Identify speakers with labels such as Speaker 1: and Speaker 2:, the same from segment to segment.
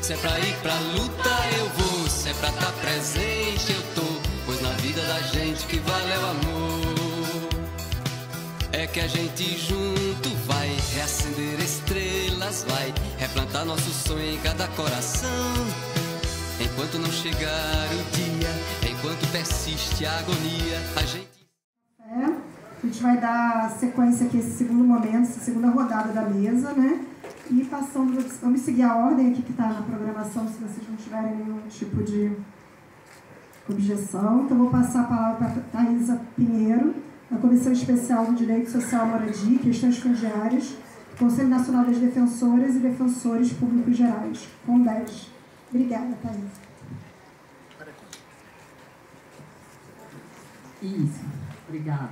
Speaker 1: Se é pra ir pra luta eu vou, se é pra estar presente eu tô, pois na vida da gente que vale é o amor. É que a gente junto vai reacender estrelas, vai replantar nosso sonho em cada coração. Enquanto não chegar o dia, enquanto persiste a agonia, a gente vai dar sequência aqui a esse segundo momento, essa segunda rodada da mesa, né? E passando, vamos seguir a ordem aqui que está na programação, se vocês não tiverem nenhum tipo de objeção. Então, vou passar a palavra para a Thaisa Pinheiro, da Comissão Especial do Direito Social à Moradia e Questões Fundiárias, do Conselho Nacional das Defensoras e Defensores Públicos Gerais, CONDES. Obrigada, Thaisa.
Speaker 2: Isso, obrigada.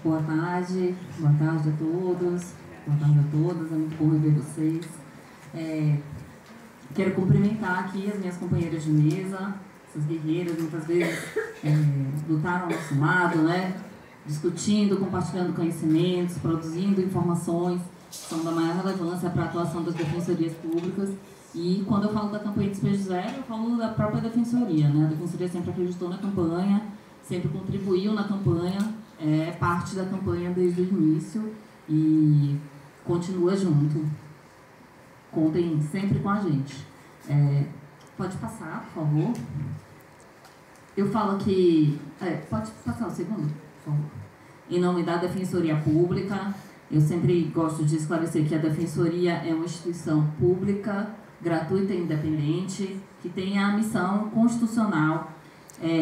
Speaker 2: Boa tarde a todos. Boa tarde a todas, é muito bom rever vocês. Quero cumprimentar aqui as minhas companheiras de mesa, essas guerreiras, muitas vezes lutaram ao nosso lado, né? Discutindo, compartilhando conhecimentos, produzindo informações, que são da maior relevância para a atuação das defensorias públicas. E quando eu falo da campanha Despejo Zero, eu falo da própria defensoria, né? A defensoria sempre acreditou na campanha, sempre contribuiu na campanha, é parte da campanha desde o início e continua junto. Contem sempre com a gente. Pode passar, por favor. Eu falo que... pode passar o segundo, por favor. Em nome da Defensoria Pública, eu sempre gosto de esclarecer que a Defensoria é uma instituição pública, gratuita e independente, que tem a missão constitucional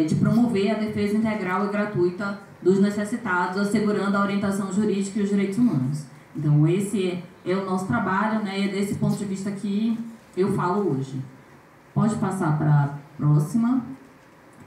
Speaker 2: de promover a defesa integral e gratuita dos necessitados, assegurando a orientação jurídica e os direitos humanos. Então, esse é o nosso trabalho, né? E é desse ponto de vista que eu falo hoje. Pode passar para a próxima.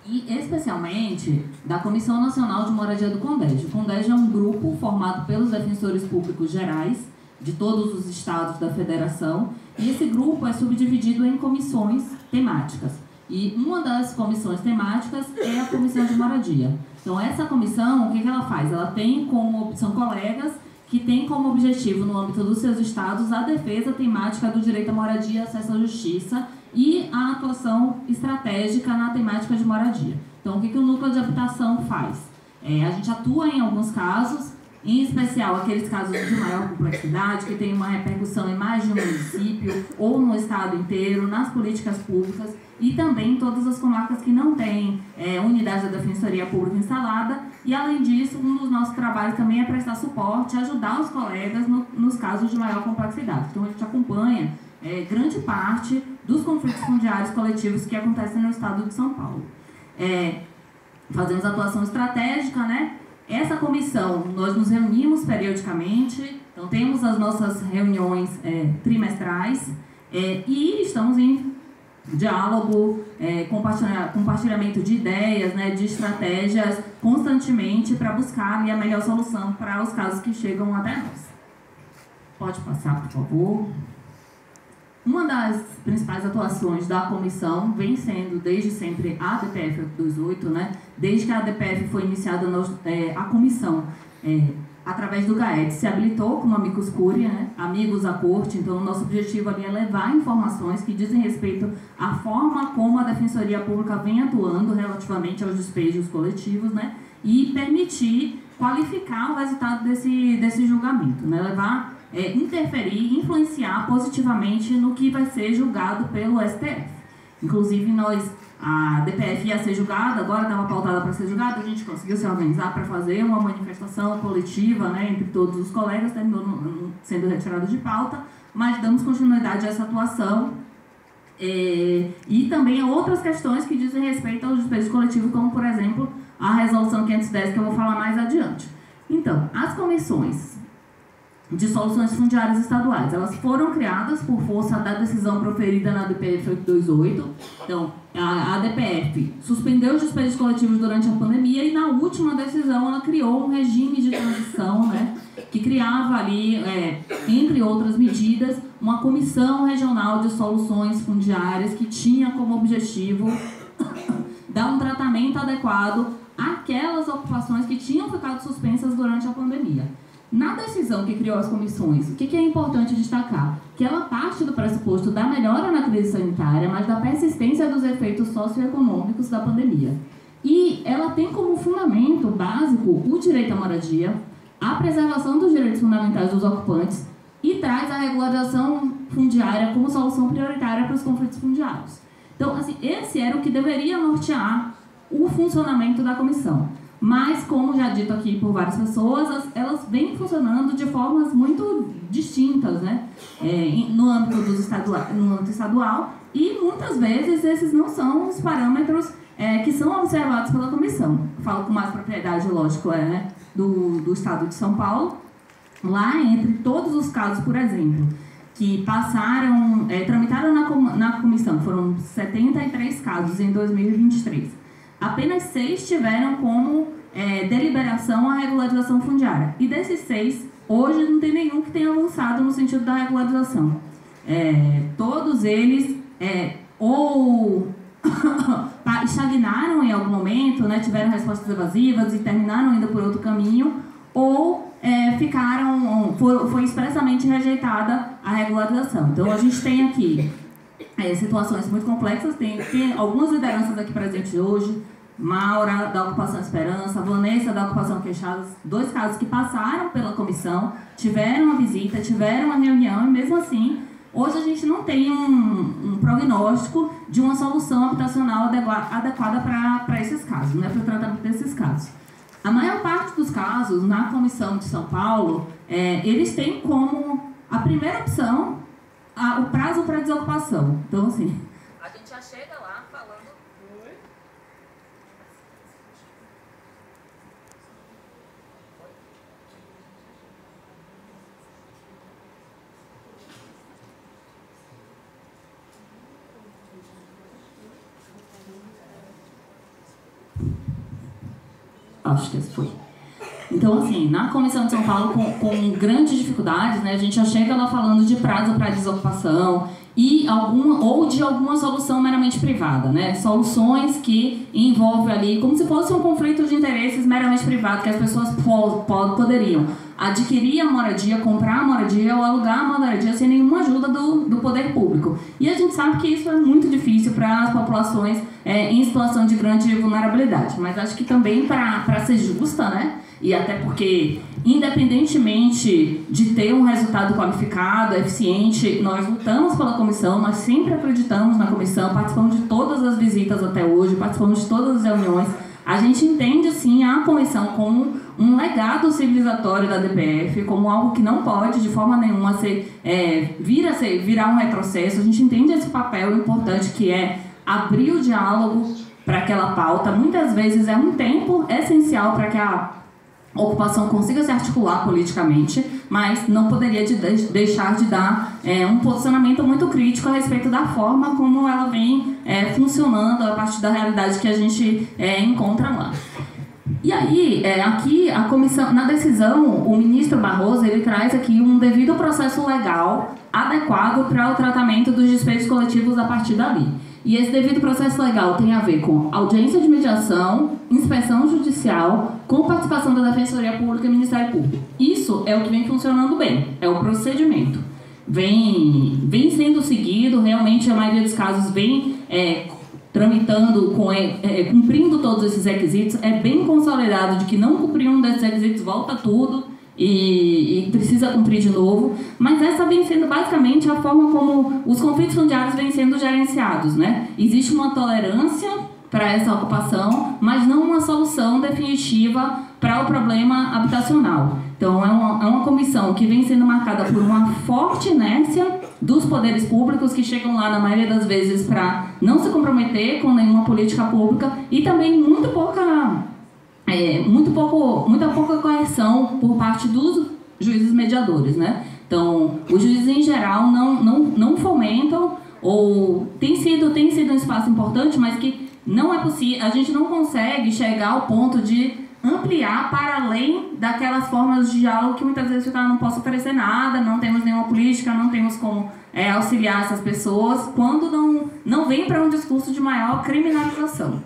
Speaker 2: E, especialmente, da Comissão Nacional de Moradia do CONDES. O CONDES é um grupo formado pelos defensores públicos gerais de todos os estados da federação. E esse grupo é subdividido em comissões temáticas. E uma das comissões temáticas é a Comissão de Moradia. Então, essa comissão, o que ela faz? Ela tem como... São colegas que têm como objetivo, no âmbito dos seus estados, a defesa temática do direito à moradia, acesso à justiça e a atuação estratégica na temática de moradia. Então, o que o Núcleo de Habitação faz? A gente atua em alguns casos, em especial aqueles casos de maior complexidade, que tem uma repercussão em mais de um município ou no estado inteiro, nas políticas públicas e também em todas as comarcas que não têm unidade da Defensoria Pública instalada. E, além disso, um dos nossos trabalhos também é prestar suporte, ajudar os colegas nos casos de maior complexidade. Então, a gente acompanha grande parte dos conflitos fundiários coletivos que acontecem no estado de São Paulo. Fazemos atuação estratégica, né? Essa comissão, nós nos reunimos periodicamente, então temos as nossas reuniões trimestrais e estamos em diálogo, compartilhamento de ideias, né, de estratégias constantemente para buscar ali a melhor solução para os casos que chegam até nós. Pode passar, por favor. Uma das principais atuações da comissão vem sendo, desde sempre, a ADPF 828, né? Desde que a ADPF foi iniciada, a comissão, através do GAET, se habilitou como amicus curiae, né? Amigos à corte. Então, o nosso objetivo ali é levar informações que dizem respeito à forma como a Defensoria Pública vem atuando relativamente aos despejos coletivos, né? E permitir qualificar o resultado desse julgamento, né? Levar... interferir, influenciar positivamente no que vai ser julgado pelo STF. Inclusive, a DPF ia ser julgada, agora estava pautada para ser julgada, a gente conseguiu se organizar para fazer uma manifestação coletiva, né, entre todos os colegas, terminou sendo retirado de pauta, mas damos continuidade a essa atuação e também a outras questões que dizem respeito aos despejos coletivos, como, por exemplo, a Resolução 510, que eu vou falar mais adiante. Então, as comissões de soluções fundiárias estaduais, elas foram criadas por força da decisão proferida na ADPF 828. Então, a ADPF suspendeu os despejos coletivos durante a pandemia e na última decisão ela criou um regime de transição, né, que criava ali, entre outras medidas, uma comissão regional de soluções fundiárias que tinha como objetivo dar um tratamento adequado àquelas ocupações que tinham ficado suspensas durante a pandemia. Na decisão que criou as comissões, o que é importante destacar? Que ela parte do pressuposto da melhora na crise sanitária, mas da persistência dos efeitos socioeconômicos da pandemia. E ela tem como fundamento básico o direito à moradia, a preservação dos direitos fundamentais dos ocupantes e traz a regularização fundiária como solução prioritária para os conflitos fundiários. Então, assim, esse era o que deveria nortear o funcionamento da comissão. Mas, como já dito aqui por várias pessoas, elas vêm funcionando de formas muito distintas, né? No âmbito estadual, e muitas vezes esses não são os parâmetros que são observados pela comissão. Falo com mais propriedade, lógico, né? Do estado de São Paulo. Lá, entre todos os casos, por exemplo, que passaram, tramitaram na comissão, foram 73 casos em 2023. Apenas 6 tiveram como deliberação a regularização fundiária. E desses 6, hoje não tem nenhum que tenha avançado no sentido da regularização. Todos eles ou estagnaram em algum momento, né, tiveram respostas evasivas e terminaram indo por outro caminho, ou foi expressamente rejeitada a regularização. Então, a gente tem aqui situações muito complexas, tem algumas lideranças aqui presentes hoje, Maura, da Ocupação Esperança, Vanessa, da Ocupação Queixadas, 2 casos que passaram pela comissão, tiveram uma visita, tiveram uma reunião, e mesmo assim, hoje a gente não tem um prognóstico de uma solução habitacional adequada para esses casos, né, para o tratamento desses casos. A maior parte dos casos, na Comissão de São Paulo, eles têm como a primeira opção o prazo para desocupação. Então, assim, a gente já chega lá falando... Acho que esse foi. Então, assim, na Comissão de São Paulo, com grandes dificuldades, né, a gente já chega lá falando de prazo para desocupação e de alguma solução meramente privada, né? Soluções que envolvem ali, como se fosse um conflito de interesses meramente privado, que as pessoas poderiam adquirir a moradia, comprar a moradia ou alugar a moradia sem nenhuma ajuda do poder público. E a gente sabe que isso é muito difícil para as populações em situação de grande vulnerabilidade. Mas acho que também para ser justa, né? E até porque, independentemente de ter um resultado qualificado, eficiente, nós lutamos pela comissão, nós sempre acreditamos na comissão, participamos de todas as visitas até hoje, participamos de todas as reuniões. A gente entende, sim, a comissão como um legado civilizatório da DPF, como algo que não pode, de forma nenhuma, virar um retrocesso. A gente entende esse papel importante que é abrir o diálogo para aquela pauta. Muitas vezes é um tempo essencial para que a ocupação consiga se articular politicamente, mas não poderia deixar de dar um posicionamento muito crítico a respeito da forma como ela vem funcionando a partir da realidade que a gente encontra lá. E aí, aqui, a comissão, na decisão, o ministro Barroso, ele traz aqui um devido processo legal adequado para o tratamento dos despejos coletivos a partir dali. E esse devido processo legal tem a ver com audiência de mediação, inspeção judicial, com participação da Defensoria Pública e Ministério Público. Isso é o que vem funcionando bem, é o procedimento. Vem sendo seguido, realmente a maioria dos casos vem tramitando, cumprindo todos esses requisitos. É bem consolidado de que não cumprir um desses requisitos, volta tudo e precisa cumprir de novo, mas essa vem sendo basicamente a forma como os conflitos fundiários vêm sendo gerenciados, né? Existe uma tolerância para essa ocupação, mas não uma solução definitiva para o problema habitacional. Então, é uma comissão que vem sendo marcada por uma forte inércia dos poderes públicos, que chegam lá, na maioria das vezes, para não se comprometer com nenhuma política pública, e também muita pouca correção por parte dos juízes mediadores, né? Então, os juízes em geral não fomentam, ou tem sido um espaço importante, mas que não é possível, a gente não consegue chegar ao ponto de ampliar para além daquelas formas de diálogo que muitas vezes o cara não possa oferecer nada, não temos nenhuma política, não temos como auxiliar essas pessoas, quando não vem para um discurso de maior criminalização.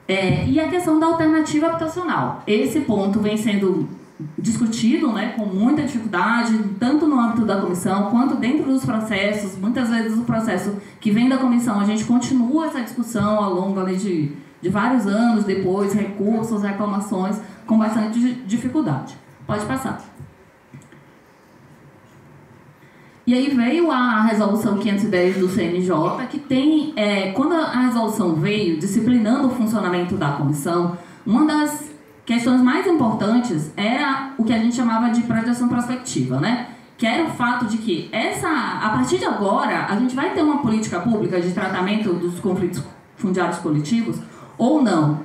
Speaker 2: E a questão da alternativa habitacional. Esse ponto vem sendo discutido, né, com muita dificuldade, tanto no âmbito da comissão, quanto dentro dos processos. Muitas vezes o processo que vem da comissão, a gente continua essa discussão ao longo ali de vários anos depois, recursos, reclamações, com bastante dificuldade. Pode passar. E aí veio a resolução 510 do CNJ, que tem, quando a resolução veio disciplinando o funcionamento da comissão, uma das questões mais importantes era o que a gente chamava de projeção prospectiva, né? Que era o fato de que a partir de agora, a gente vai ter uma política pública de tratamento dos conflitos fundiários coletivos ou não.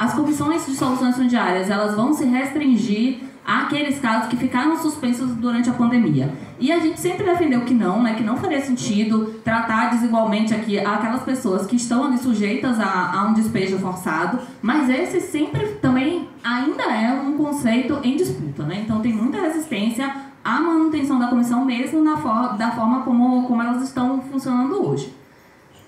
Speaker 2: As comissões de soluções fundiárias, elas vão se restringir àqueles casos que ficaram suspensos durante a pandemia. E a gente sempre defendeu que não, né, que não faria sentido tratar desigualmente aqui aquelas pessoas que estão ali sujeitas a um despejo forçado, mas esse sempre também ainda é um conceito em disputa, né? Então tem muita resistência à manutenção da comissão, mesmo da forma como elas estão funcionando hoje.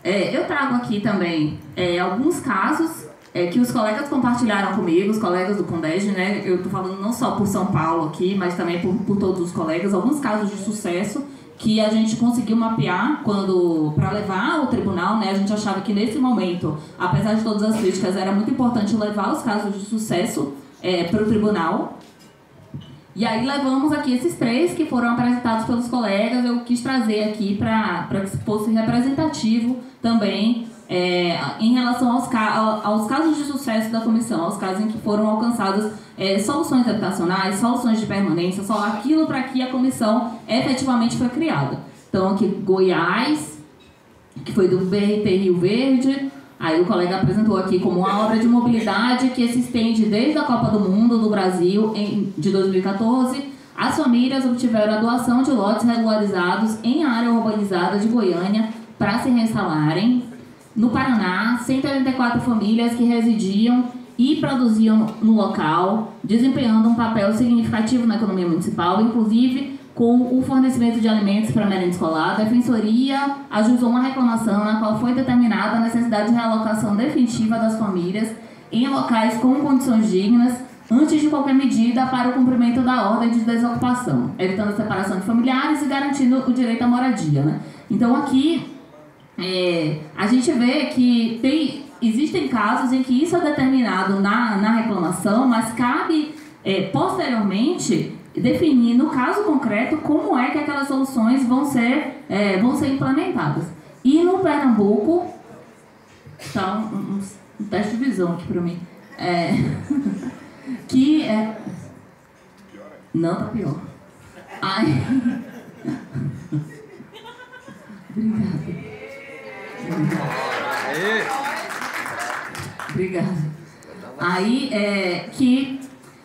Speaker 2: Eu trago aqui também alguns casos que os colegas compartilharam comigo, os colegas do Condeg, né? Eu estou falando não só por São Paulo aqui, mas também por todos os colegas, alguns casos de sucesso que a gente conseguiu mapear para levar ao tribunal, né? A gente achava que nesse momento, apesar de todas as críticas, era muito importante levar os casos de sucesso para o tribunal. E aí levamos aqui esses 3 que foram apresentados pelos colegas. Eu quis trazer aqui para que fosse representativo também em relação aos casos de sucesso da comissão, aos casos em que foram alcançadas soluções habitacionais, soluções de permanência, só aquilo para que a comissão efetivamente foi criada. Então aqui Goiás, que foi do BRT Rio Verde. Aí o colega apresentou aqui como uma obra de mobilidade que se estende desde a Copa do Mundo do Brasil de 2014. As famílias obtiveram a doação de lotes regularizados em área urbanizada de Goiânia para se reinstalarem. No Paraná, 184 famílias que residiam e produziam no local, desempenhando um papel significativo na economia municipal, inclusive com o fornecimento de alimentos para a merenda escolar. A Defensoria ajuizou uma reclamação na qual foi determinada a necessidade de realocação definitiva das famílias em locais com condições dignas, antes de qualquer medida para o cumprimento da ordem de desocupação, evitando a separação de familiares e garantindo o direito à moradia, né? Então aqui a gente vê que existem casos em que isso é determinado na reclamação, mas cabe posteriormente definir no caso concreto como é que aquelas soluções vão ser implementadas. E no Pernambuco, tá um teste de visão aqui para mim, que não, tá pior. Ai. Obrigada. Aí que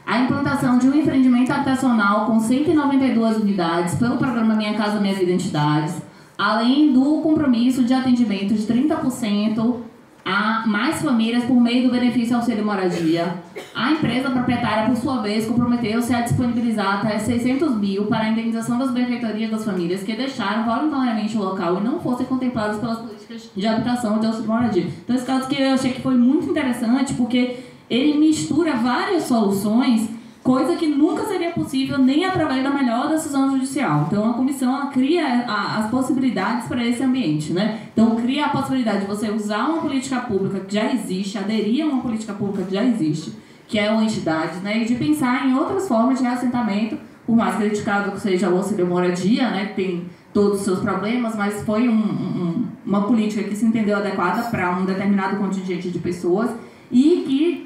Speaker 2: a implantação de um empreendimento habitacional com 192 unidades pelo programa Minha Casa Minha Vida Entidades, além do compromisso de atendimento de 30% a mais famílias por meio do benefício auxílio moradia. A empresa proprietária, por sua vez, comprometeu-se a disponibilizar até 600 mil para a indenização das benfeitorias das famílias que deixaram voluntariamente o local e não fossem contempladas pelas políticas de habitação e de auxílio moradia. Então, esse caso que eu achei que foi muito interessante, porque ele mistura várias soluções, coisa que nunca seria possível nem através da melhor decisão judicial. Então, a comissão ela cria as possibilidades para esse ambiente, né? Então, cria a possibilidade de você usar uma política pública que já existe, aderir a uma política pública que já existe, que é uma entidade, né? E de pensar em outras formas de reassentamento, por mais criticado que seja o auxílio moradia, né? Que tem todos os seus problemas, mas foi uma política que se entendeu adequada para um determinado contingente de pessoas e que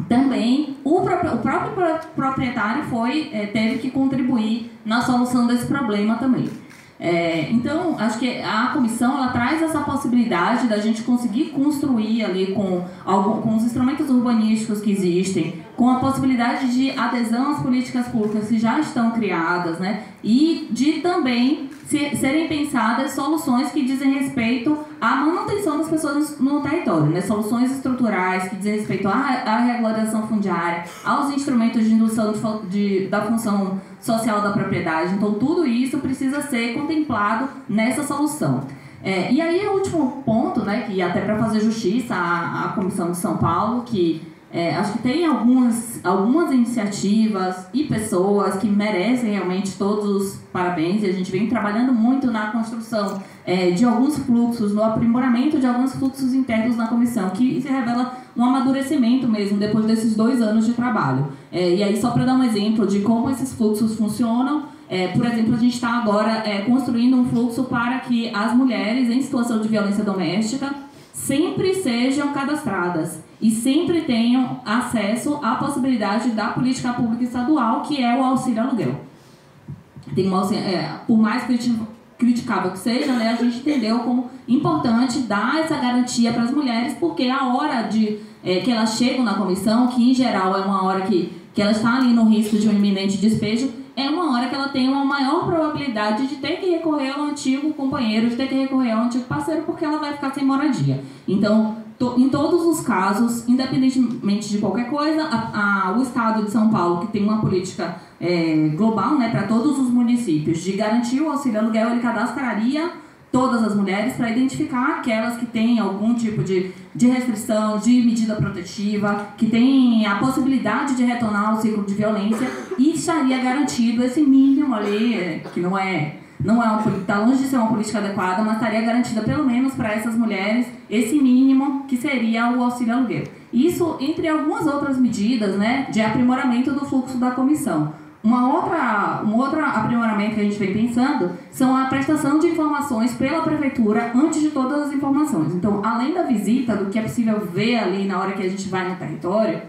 Speaker 2: também o próprio proprietário teve que contribuir na solução desse problema também. Então, acho que a comissão ela traz essa possibilidade da gente conseguir construir ali com os instrumentos urbanísticos que existem, com a possibilidade de adesão às políticas públicas que já estão criadas, né? E de também serem pensadas soluções que dizem respeito à manutenção das pessoas no território, né? Soluções estruturais que dizem respeito à regularização fundiária, aos instrumentos de indução da função social da propriedade. Então, tudo isso precisa ser contemplado nessa solução. E aí, o último ponto, né, que até para fazer justiça à Comissão de São Paulo, que Acho que tem algumas iniciativas e pessoas que merecem realmente todos os parabéns, e a gente vem trabalhando muito na construção de alguns fluxos, no aprimoramento de alguns fluxos internos na comissão, que se revela um amadurecimento mesmo depois desses 2 anos de trabalho. E aí, só para dar um exemplo de como esses fluxos funcionam, por exemplo, a gente está agora construindo um fluxo para que as mulheres em situação de violência doméstica sempre sejam cadastradas e sempre tenham acesso à possibilidade da política pública estadual, que é o auxílio aluguel. Por mais criticável que seja, né, a gente entendeu como importante dar essa garantia para as mulheres, porque a hora que elas chegam na comissão, que em geral é uma hora que ela está ali no risco de um iminente despejo, é uma hora que ela tem uma maior probabilidade de ter que recorrer ao antigo companheiro, de ter que recorrer ao antigo parceiro, porque ela vai ficar sem moradia. Então, em todos os casos, independentemente de qualquer coisa, o Estado de São Paulo, que tem uma política global, né, para todos os municípios, de garantir o auxílio aluguel, ele cadastraria todas as mulheres para identificar aquelas que têm algum tipo de restrição, de medida protetiva, que têm a possibilidade de retornar ao ciclo de violência, e estaria garantido esse mínimo ali, que está longe de ser uma política adequada, mas estaria garantida pelo menos para essas mulheres esse mínimo que seria o auxílio aluguel. Isso entre algumas outras medidas, né, de aprimoramento do fluxo da comissão. Um outro aprimoramento que a gente vem pensando são a prestação de informações pela prefeitura antes de todas as informações. Então, além da visita, do que é possível ver ali na hora que a gente vai no território,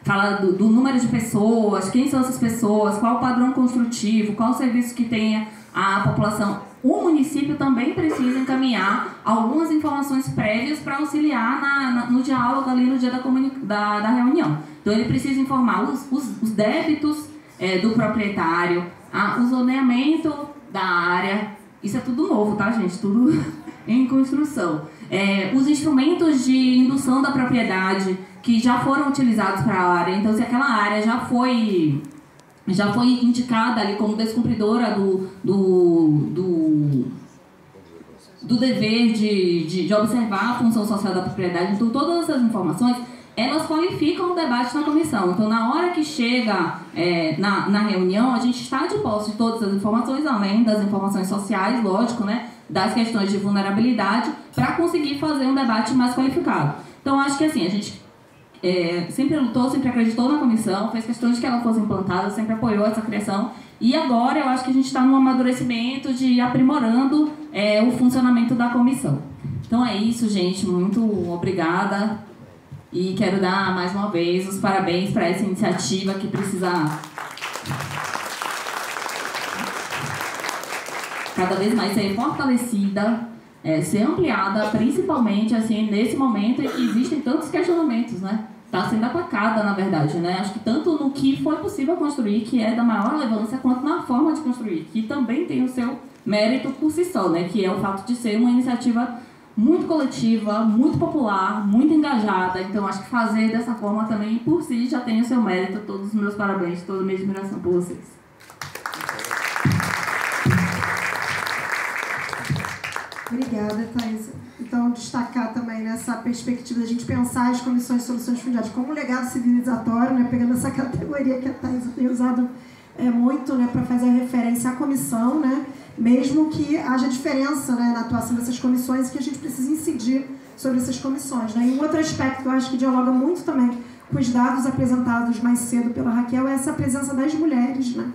Speaker 2: fala do número de pessoas, quem são essas pessoas, qual o padrão construtivo, qual o serviço que tenha a população. O município também precisa encaminhar algumas informações prévias para auxiliar no diálogo ali no dia da reunião. Então, ele precisa informar os débitos do proprietário, o zoneamento da área. Isso é tudo novo, tá, gente? Tudo em construção. Os instrumentos de indução da propriedade que já foram utilizados para a área. Então, se aquela área já foi indicada ali como descumpridora do dever de observar a função social da propriedade. Então, todas essas informações, elas qualificam o debate na comissão. Então, na hora que chega na reunião, a gente está de posse de todas as informações, além das informações sociais, lógico, né, das questões de vulnerabilidade, para conseguir fazer um debate mais qualificado. Então, acho que assim, a gente sempre lutou, sempre acreditou na comissão, fez questão de que ela fosse implantada, sempre apoiou essa criação, e agora eu acho que a gente está num amadurecimento de ir aprimorando o funcionamento da comissão. Então é isso, gente, muito obrigada, e quero dar mais uma vez os parabéns para essa iniciativa que precisa cada vez mais ser fortalecida, ser ampliada, principalmente assim, nesse momento em que existem tantos questionamentos, né? Está sendo atacada, na verdade, né? Acho que tanto no que foi possível construir, que é da maior relevância, quanto na forma de construir, que também tem o seu mérito por si só, né? Que é o fato de ser uma iniciativa muito coletiva, muito popular, muito engajada. Então, acho que fazer dessa forma também, por si, já tem o seu mérito. Todos os meus parabéns, toda a minha admiração por vocês.
Speaker 3: Obrigada, Thaís. Então, destacar também nessa perspectiva da gente pensar as comissões de soluções fundiárias como um legado civilizatório, né, pegando essa categoria que a Thaís tem usado muito, né, para fazer a referência à comissão, né, mesmo que haja diferença, né, na atuação dessas comissões, que a gente precisa incidir sobre essas comissões. Né. E um outro aspecto que eu acho que dialoga muito também com os dados apresentados mais cedo pela Raquel é essa presença das mulheres, né,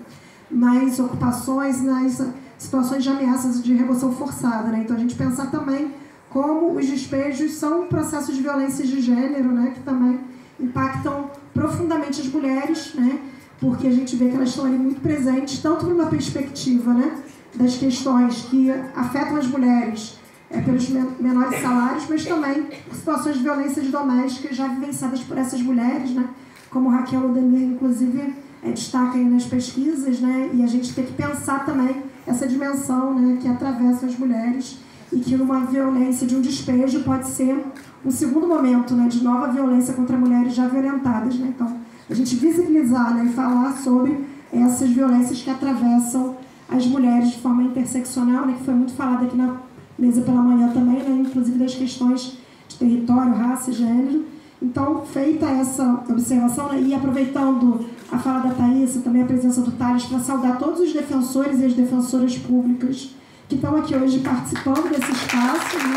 Speaker 3: nas ocupações, nas situações de ameaças de remoção forçada, né? Então, a gente pensar também como os despejos são processos de violência de gênero, né? Que também impactam profundamente as mulheres, né? Porque a gente vê que elas estão ali muito presentes, tanto numa perspectiva, né, das questões que afetam as mulheres pelos menores salários, mas também situações de violência doméstica já vivenciadas por essas mulheres, né? Como Raquel Odemir, inclusive, destaca aí nas pesquisas, né? E a gente tem que pensar também essa dimensão, né, que atravessa as mulheres e que numa violência de um despejo pode ser um segundo momento, né, de nova violência contra mulheres já violentadas, né? Então, a gente visibilizar, né, e falar sobre essas violências que atravessam as mulheres de forma interseccional, né, que foi muito falado aqui na mesa pela manhã também, né, inclusive das questões de território, raça e gênero. Então, feita essa observação, né, e aproveitando a fala da Thaís, também a presença do Thales, para saudar todos os defensores e as defensoras públicas que estão aqui hoje participando desse espaço, né,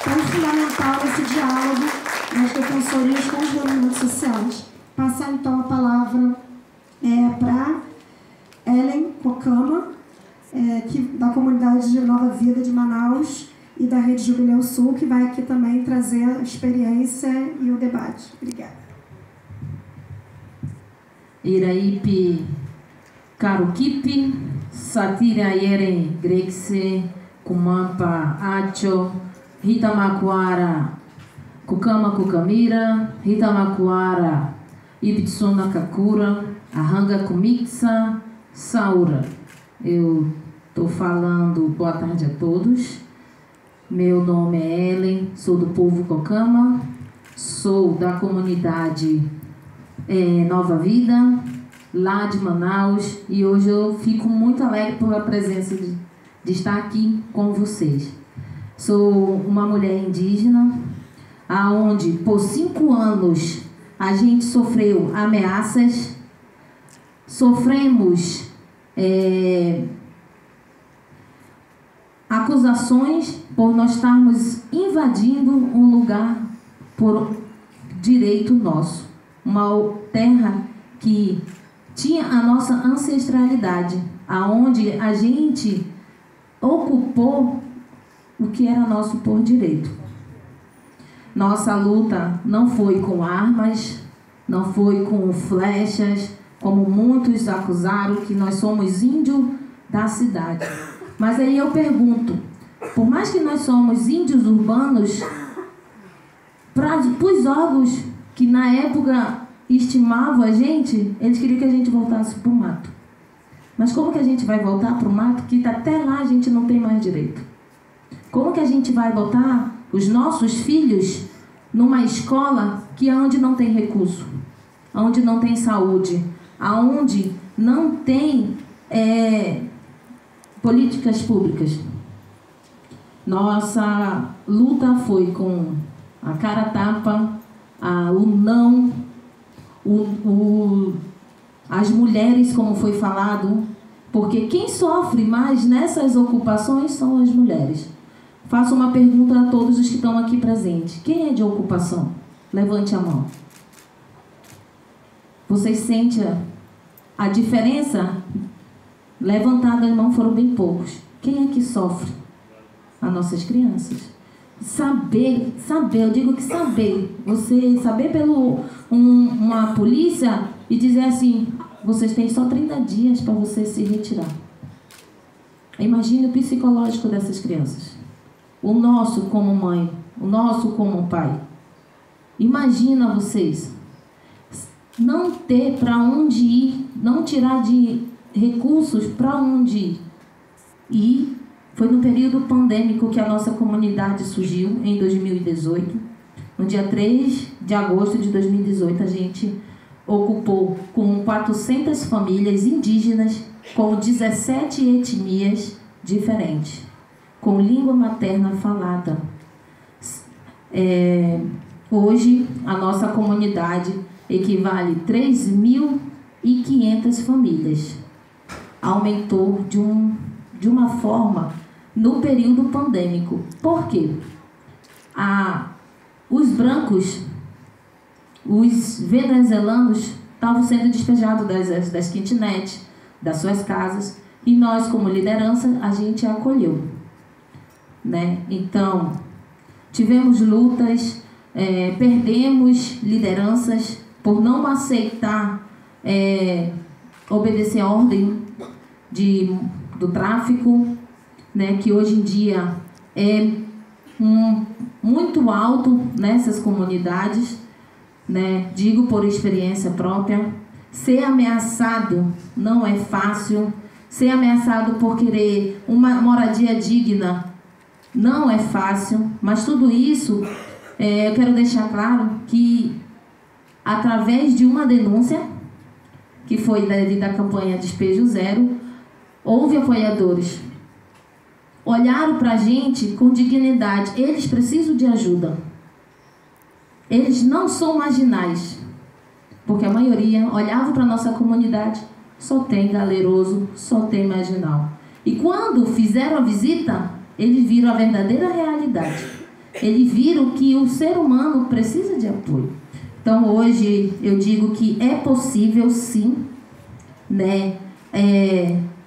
Speaker 3: tão fundamental esse diálogo nas defensorias com os movimentos sociais. Passar, então, a palavra para Ellen Cocama, da comunidade de Nova Vida de Manaus e da Rede Jubileu Sul, que vai aqui também trazer a experiência e o debate. Obrigada.
Speaker 2: Iraipi Karukipi, Satira Yeren Grexe, Kumampa Acho, Hitamakuara Kukama Kukamira, Hitamakuara Ibitsuna Kakura, Ahanga Kumiksa, Saura. Eu estou falando boa tarde a todos. Meu nome é Ellen, sou do povo Cocama, sou da comunidade Nova Vida, lá de Manaus, e hoje eu fico muito alegre pela presença de estar aqui com vocês. Sou uma mulher indígena, aonde por 5 anos a gente sofreu ameaças, sofremos acusações por nós estarmos invadindo um lugar por direito nosso, uma terra que tinha a nossa ancestralidade, aonde a gente ocupou o que era nosso por direito. Nossa luta não foi com armas, não foi com flechas, como muitos acusaram que nós somos índios da cidade. Mas aí eu pergunto, por mais que nós somos índios urbanos, para os órgãos que na época estimavam a gente, eles queriam que a gente voltasse para o mato. Mas como que a gente vai voltar para o mato, que até lá a gente não tem mais direito? Como que a gente vai botar os nossos filhos numa escola que é onde não tem recurso, onde não tem saúde, aonde não tem políticas públicas? Nossa luta foi com a cara tapa, o não, as mulheres, como foi falado, porque quem sofre mais nessas ocupações são as mulheres. Faço uma pergunta a todos os que estão aqui presentes. Quem é de ocupação? Levante a mão. Vocês sentem a diferença? Levantadas as mãos foram bem poucos. Quem é que sofre? As nossas crianças. Saber, eu digo que saber. Você saber pelo uma polícia e dizer assim, vocês têm só 30 dias para você se retirar. Imagine o psicológico dessas crianças. O nosso como mãe, o nosso como pai. Imagina vocês não ter para onde ir, não tirar de recursos para onde ir. E foi no período pandêmico que a nossa comunidade surgiu, em 2018. No dia 3 de agosto de 2018, a gente ocupou com 400 famílias indígenas, com 17 etnias diferentes, com língua materna falada. Hoje, a nossa comunidade equivale a 3.500 famílias. Aumentou de uma forma no período pandêmico. Por quê? Os brancos, os venezuelanos, estavam sendo despejados das kitnets, das suas casas, e nós, como liderança, a gente acolheu, né? Então, tivemos lutas, perdemos lideranças por não aceitar obedecer a ordem do tráfico, né, que hoje em dia é muito alto nessas comunidades, né? Digo por experiência própria. Ser ameaçado não é fácil. Ser ameaçado por querer uma moradia digna não é fácil. Mas tudo isso, eu quero deixar claro que através de uma denúncia, que foi devido à campanha Despejo Zero, houve apoiadores. Olharam para a gente com dignidade. Eles precisam de ajuda. eles não são marginais, porque a maioria olhava para a nossa comunidade, só tem galeroso, só tem marginal. E quando fizeram a visita, eles viram a verdadeira realidade. Eles viram que o ser humano precisa de apoio. Então, hoje, eu digo que é possível, sim, né,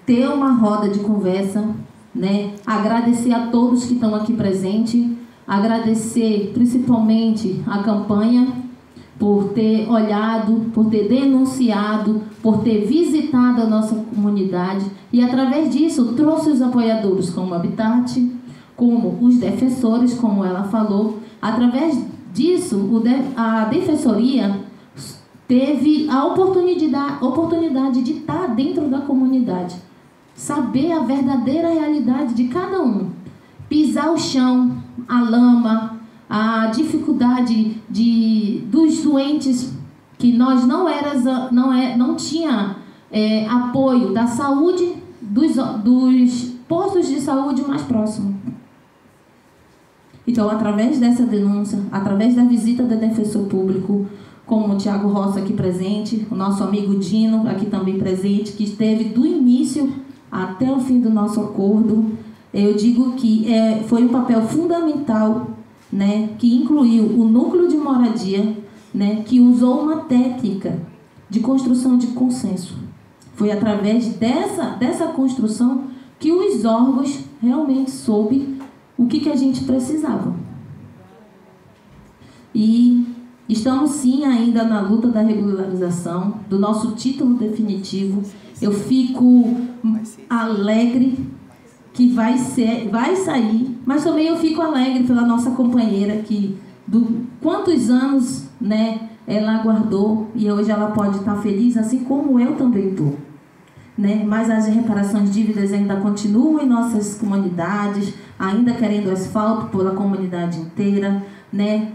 Speaker 2: ter uma roda de conversa, né, agradecer a todos que estão aqui presentes, agradecer principalmente a campanha por ter olhado, por ter denunciado, por ter visitado a nossa comunidade e, através disso, trouxe os apoiadores como o Habitat, como os defensores, como ela falou. Através disso, a defensoria teve a oportunidade de estar dentro da comunidade, saber a verdadeira realidade de cada um, pisar o chão, a lama, a dificuldade dos doentes, que nós não tinha apoio da saúde, dos postos de saúde mais próximos. Então, através dessa denúncia, através da visita do defensor público, como o Tiago Roça aqui presente, o nosso amigo Dino aqui também presente, que esteve do início até o fim do nosso acordo, eu digo que foi um papel fundamental, né, que incluiu o núcleo de moradia, né, que usou uma técnica de construção de consenso. Foi através dessa construção que os órgãos realmente soube o que a gente precisava. E estamos sim ainda na luta da regularização do nosso título definitivo. Eu fico alegre que vai sair, mas também eu fico alegre pela nossa companheira que quantos anos, né, ela aguardou, e hoje ela pode estar feliz, assim como eu também estou. Né? Mas as reparações de dívidas ainda continuam em nossas comunidades, ainda querendo asfalto pela comunidade inteira, né?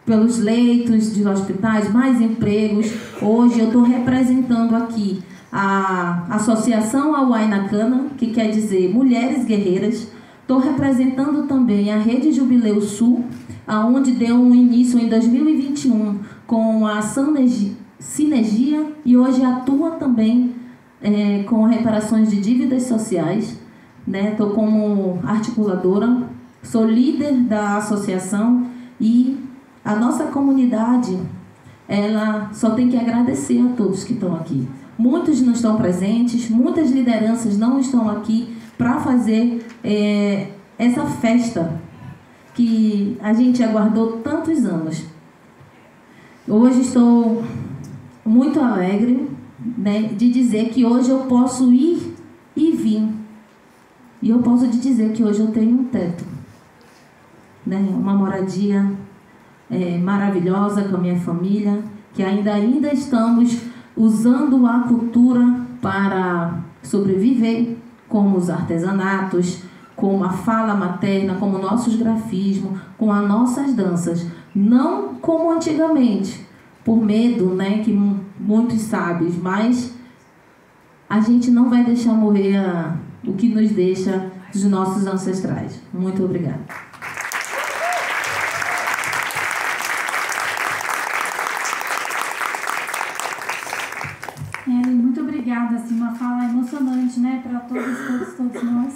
Speaker 2: Pelos leitos de hospitais, mais empregos. Hoje eu estou representando aqui a Associação Auainacana, que quer dizer Mulheres Guerreiras. Estou representando também a Rede Jubileu Sul, aonde deu um início em 2021 com a Sinergia, e hoje atua também com reparações de dívidas sociais. Estou como articuladora, sou líder da associação, e a nossa comunidade, ela só tem que agradecer a todos que estão aqui. Muitos não estão presentes, muitas lideranças não estão aqui para fazer essa festa que a gente aguardou tantos anos. Hoje estou muito alegre, né, de dizer que hoje eu posso ir e vir. E eu posso te dizer que hoje eu tenho um teto, né, uma moradia maravilhosa com a minha família, que ainda estamos usando a cultura para sobreviver, como os artesanatos, como a fala materna, como nossos grafismos, com as nossas danças. Não como antigamente, por medo, né, que muitos sabem, mas a gente não vai deixar morrer o que nos deixa dos nossos ancestrais. Muito obrigada.
Speaker 4: Muito obrigada, assim, uma fala emocionante, né, para todos nós.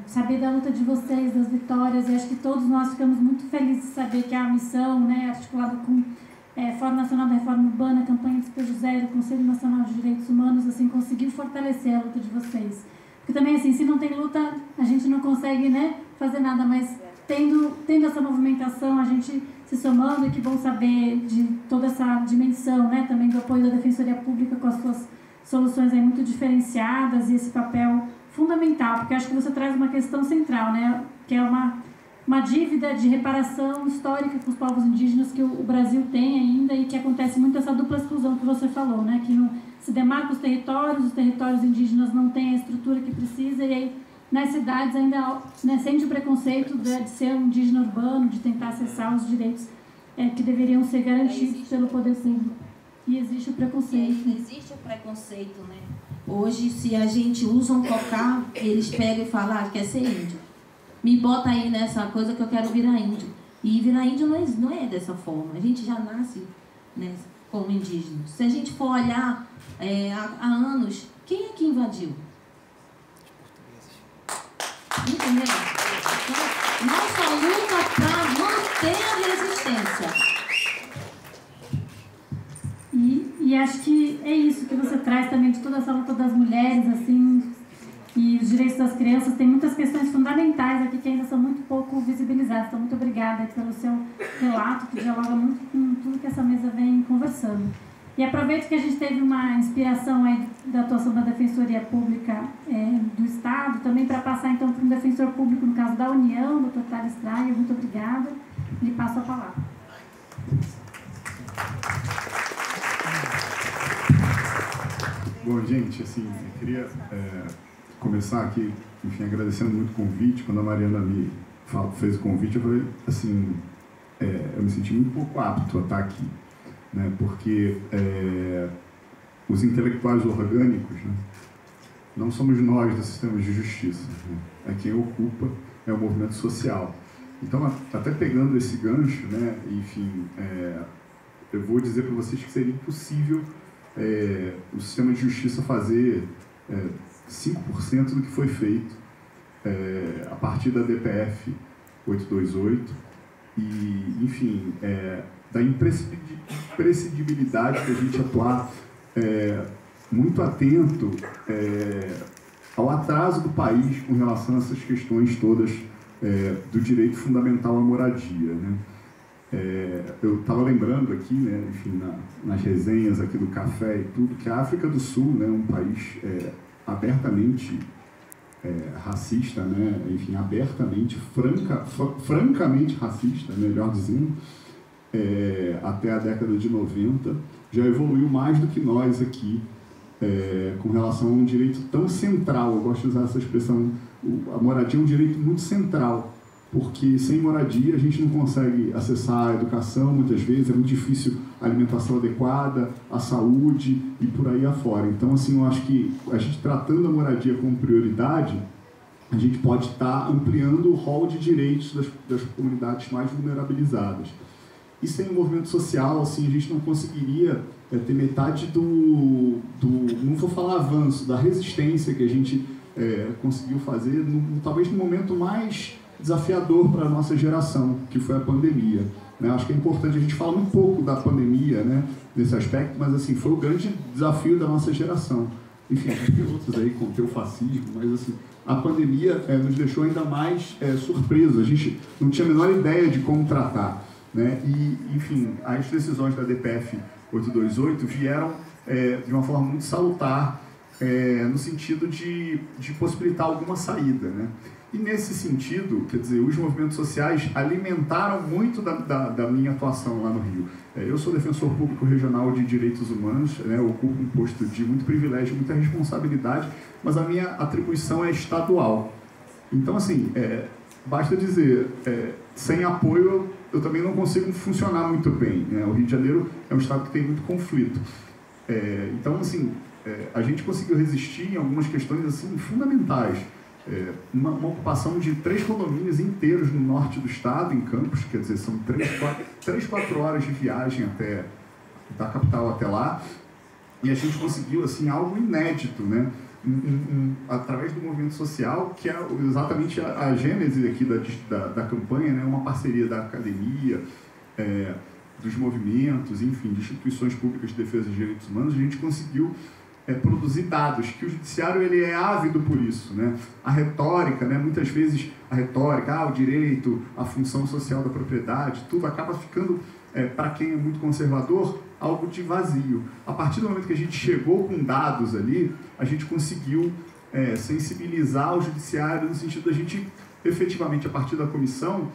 Speaker 4: Saber da luta de vocês, das vitórias, e acho que todos nós ficamos muito felizes de saber que a missão, né, articulada com Fórum Nacional da Reforma Urbana, Campanha de Despejo Zero, Conselho Nacional de Direitos Humanos, assim, conseguiu fortalecer a luta de vocês. Porque também, assim, se não tem luta, a gente não consegue, né, fazer nada, mas tendo essa movimentação, a gente se somando, e que bom saber de toda essa dimensão, né, também do apoio da Defensoria Pública com as suas soluções aí muito diferenciadas, e esse papel fundamental, porque acho que você traz uma questão central, né, que é uma dívida de reparação histórica com os povos indígenas que o Brasil tem ainda, e que acontece muito essa dupla exclusão que você falou, né, que não se demarca os territórios indígenas não têm a estrutura que precisa, e aí nas cidades ainda, né, sente o preconceito de ser um indígena urbano, de tentar acessar os direitos que deveriam ser garantidos pelo poder público. E existe o preconceito.
Speaker 5: E existe o preconceito, né? Hoje, se a gente usa um cocá, eles pegam e falam, quer ser índio. Me bota aí nessa coisa que eu quero virar índio. E virar índio não é dessa forma. A gente já nasce, né, como indígena. Se a gente for olhar há anos, quem é que invadiu? Entendeu? Então, nossa luta para manter a resistência.
Speaker 4: E acho que é isso que você traz também de toda essa luta das mulheres, assim, e os direitos das crianças. Tem muitas questões fundamentais aqui que ainda são muito pouco visibilizadas. Então, muito obrigada pelo seu relato, que dialoga muito com tudo que essa mesa vem conversando. E aproveito que a gente teve uma inspiração aí da atuação da Defensoria Pública do Estado, também para passar então para um defensor público, no caso da União, Dr. Thales Traia. Muito obrigada. Lhe passo a palavra.
Speaker 6: Bom, gente, assim, eu queria começar aqui, enfim, agradecendo muito o convite. Quando a Mariana me fez o convite, eu falei, assim, eu me senti muito pouco apto a estar aqui, né, porque os intelectuais orgânicos, né, não somos nós do sistema de justiça, né, quem ocupa é o movimento social. Então, até pegando esse gancho, né, enfim, eu vou dizer para vocês que seria impossível o sistema de justiça fazer 5% do que foi feito a partir da DPF 828 e, enfim, da imprescindibilidade de a gente atuar muito atento ao atraso do país com relação a essas questões todas do direito fundamental à moradia, né? Eu estava lembrando aqui, né, enfim, nas resenhas aqui do café e tudo, que a África do Sul, né, um país abertamente racista, né, enfim, abertamente, francamente racista, melhor dizendo, até a década de 90, já evoluiu mais do que nós aqui, com relação a um direito tão central. Eu gosto de usar essa expressão, a moradia é um direito muito central, porque sem moradia a gente não consegue acessar a educação, muitas vezes é muito difícil a alimentação adequada, a saúde e por aí afora. Então, assim, eu acho que a gente tratando a moradia como prioridade, a gente pode estar ampliando o rol de direitos das comunidades mais vulnerabilizadas. E sem o movimento social, assim, a gente não conseguiria ter metade não vou falar avanço, da resistência que a gente conseguiu fazer, talvez no momento mais desafiador para a nossa geração, que foi a pandemia, né? Acho que é importante, a gente falar um pouco da pandemia, né, nesse aspecto, mas assim, foi o grande desafio da nossa geração. Enfim, tem outros aí, conter o fascismo, mas assim, a pandemia nos deixou ainda mais surpresos, a gente não tinha a menor ideia de como tratar, né? E, enfim, as decisões da DPF 828 vieram de uma forma muito salutar, no sentido de possibilitar alguma saída, né? E nesse sentido, quer dizer, os movimentos sociais alimentaram muito da minha atuação lá no Rio. Eu sou defensor público regional de direitos humanos, né, ocupo um posto de muito privilégio, muita responsabilidade, mas a minha atribuição é estadual. Então, assim, basta dizer, sem apoio eu também não consigo funcionar muito bem, né? O Rio de Janeiro é um estado que tem muito conflito. Então, assim, a gente conseguiu resistir em algumas questões assim, fundamentais. Uma ocupação de 3 condomínios inteiros no norte do estado, em Campos, quer dizer, são 3-4 horas de viagem da capital até lá, e a gente conseguiu assim, algo inédito, né? Através do movimento social, que é exatamente a gênese aqui da campanha, né? Uma parceria da academia, dos movimentos, enfim, de instituições públicas de defesa dos direitos humanos. A gente conseguiu produzir dados, que o judiciário ele é ávido por isso, né? A retórica, né? Muitas vezes a retórica, o direito, a função social da propriedade, tudo acaba ficando, para quem é muito conservador, algo de vazio. A partir do momento que a gente chegou com dados ali, a gente conseguiu sensibilizar o judiciário no sentido da gente, efetivamente, a partir da comissão,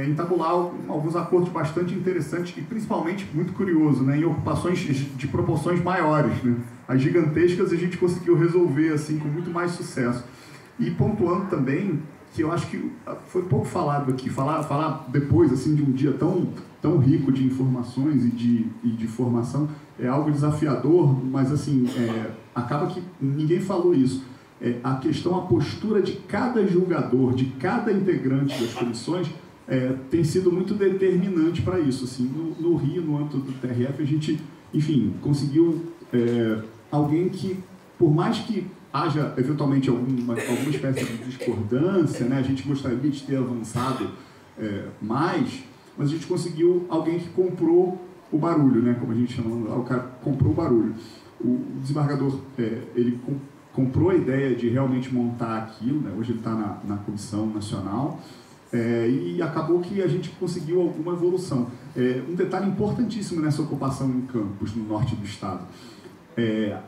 Speaker 6: entabular alguns acordos bastante interessantes e principalmente muito curioso, né, em ocupações de proporções maiores, né? As gigantescas a gente conseguiu resolver assim com muito mais sucesso. E pontuando também eu acho que foi pouco falado aqui, falar depois assim, de um dia tão rico de informações e de formação é algo desafiador, mas assim, acaba que ninguém falou isso. A questão, a postura de cada julgador, de cada integrante das comissões, tem sido muito determinante para isso. Assim, no Rio, no âmbito do TRF, a gente, enfim, conseguiu alguém que, por mais que haja eventualmente alguma espécie de discordância, né, a gente gostaria de ter avançado mais, mas a gente conseguiu alguém que comprou o barulho, né, como a gente chama, o cara comprou o barulho. O desembargador, ele comprou a ideia de realmente montar aquilo, né? Hoje ele está na Comissão Nacional, e acabou que a gente conseguiu alguma evolução. Um detalhe importantíssimo nessa ocupação em Campos, no norte do estado,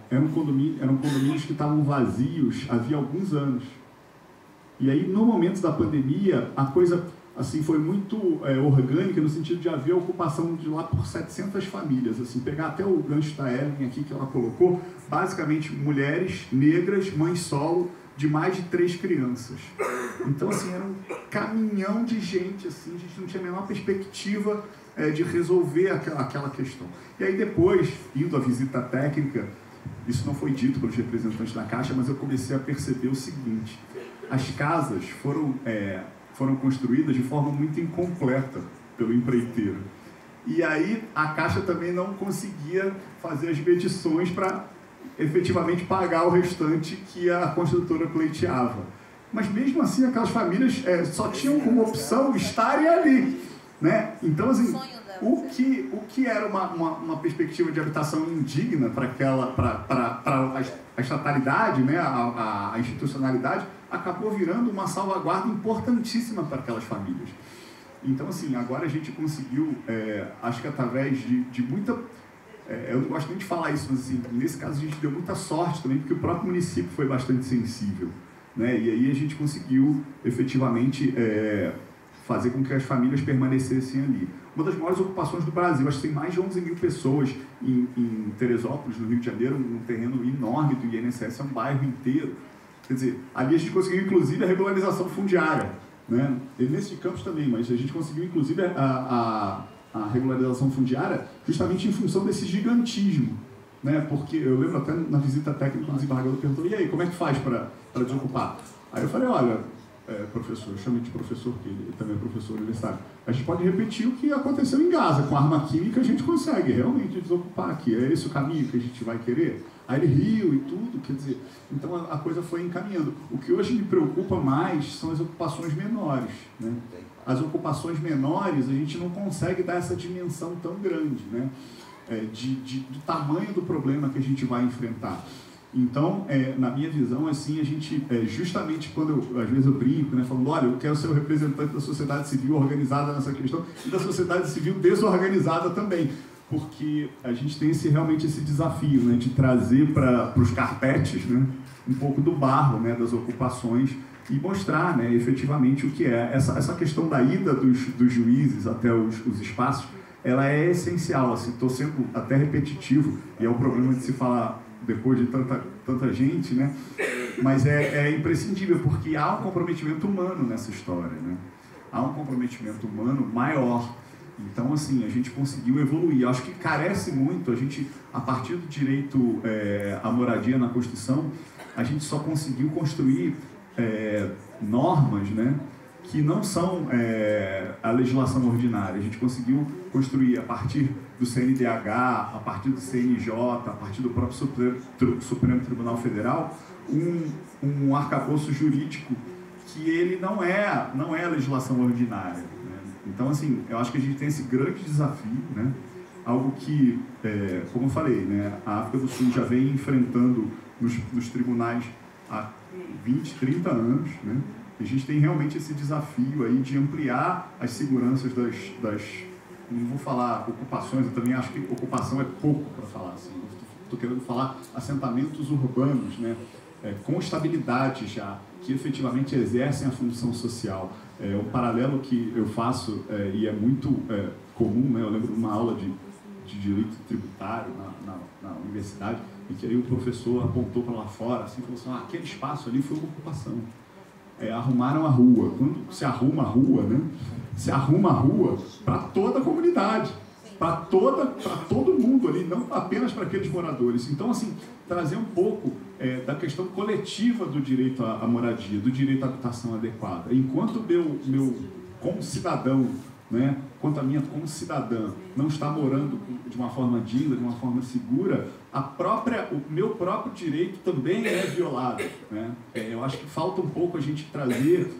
Speaker 6: eram condomínios que estavam vazios havia alguns anos. E aí, no momento da pandemia, a coisa assim, foi muito orgânica, no sentido de haver ocupação de lá por 700 famílias. Assim, pegar até o gancho da Ellen aqui, que ela colocou, basicamente mulheres negras, mães solo, de mais de 3 crianças. Então, assim, era um caminhão de gente, assim, a gente não tinha a menor perspectiva de resolver aquela questão. E aí depois, indo à visita técnica, isso não foi dito pelos representantes da Caixa, mas eu comecei a perceber o seguinte: as casas foram construídas de forma muito incompleta pelo empreiteiro. E aí a Caixa também não conseguia fazer as medições para efetivamente pagar o restante que a construtora pleiteava. Mas mesmo assim aquelas famílias só tinham como opção estarem ali, né? Então, assim, o que era uma perspectiva de habitação indigna para a estatalidade, né, a institucionalidade, acabou virando uma salvaguarda importantíssima para aquelas famílias. Então, assim, agora a gente conseguiu, acho que através de muita... eu não gosto nem de falar isso, mas assim, nesse caso a gente deu muita sorte também, porque o próprio município foi bastante sensível, né? E aí a gente conseguiu, efetivamente, fazer com que as famílias permanecessem ali. Uma das maiores ocupações do Brasil, acho que tem mais de 11 mil pessoas em Teresópolis, no Rio de Janeiro, um terreno enorme do INSS, é um bairro inteiro. Quer dizer, ali a gente conseguiu, inclusive, a regularização fundiária, né? E nesse de Campos também, mas a gente conseguiu, inclusive, a regularização fundiária justamente em função desse gigantismo, né? Porque eu lembro até na visita técnica, o desembargador perguntou: e aí, como é que faz para desocupar? Aí eu falei: olha, professor, eu chamo de professor, porque ele também é professor universitário, a gente pode repetir o que aconteceu em Gaza, com a arma química a gente consegue realmente desocupar aqui, é esse o caminho que a gente vai querer? Aí ele riu e tudo, quer dizer, então a coisa foi encaminhando. O que hoje me preocupa mais são as ocupações menores, né? As ocupações menores, a gente não consegue dar essa dimensão tão grande, né? Do tamanho do problema que a gente vai enfrentar. Então, na minha visão, assim, a gente, justamente quando às vezes eu brinco, né, falando: olha, eu quero ser o representante da sociedade civil organizada nessa questão e da sociedade civil desorganizada também, porque a gente tem realmente esse desafio, né, de trazer para os carpetes, né, um pouco do barro, né, das ocupações e mostrar, né, efetivamente o que é. Essa questão da ida dos juízes até os espaços, ela é essencial. Assim, estou sendo até repetitivo, e é um problema de se falar depois de tanta gente, né? Mas é imprescindível, porque há um comprometimento humano nessa história, né? Há um comprometimento humano maior. Então, assim, a gente conseguiu evoluir. Eu acho que carece muito, a partir do direito à moradia na Constituição, a gente só conseguiu construir normas, né, que não são a legislação ordinária. A gente conseguiu construir a partir do CNDH, a partir do CNJ, a partir do próprio Supremo Tribunal Federal, um arcabouço jurídico que ele não é a legislação ordinária, né? Então, assim, eu acho que a gente tem esse grande desafio, né? Algo que, como eu falei, né, a África do Sul já vem enfrentando nos tribunais há 20, 30 anos, né? A gente tem realmente esse desafio aí de ampliar as seguranças das não vou falar ocupações, eu também acho que ocupação é pouco para falar, assim, estou querendo falar assentamentos urbanos, né, com estabilidade já, que efetivamente exercem a função social. Um paralelo que eu faço, e é muito comum, né, eu lembro de uma aula de direito tributário na universidade, em que aí o professor apontou para lá fora, assim, falou assim: aquele espaço ali foi uma ocupação. arrumaram a rua. Quando se arruma a rua, né? Se arruma a rua para toda a comunidade, para todo mundo ali, não apenas para aqueles moradores. Então, assim, trazer um pouco da questão coletiva do direito à moradia, do direito à habitação adequada. Enquanto meu como cidadão, né, quanto a minha como cidadã não está morando de uma forma digna, de uma forma segura, o meu próprio direito também é violado, né? Eu acho que falta um pouco a gente trazer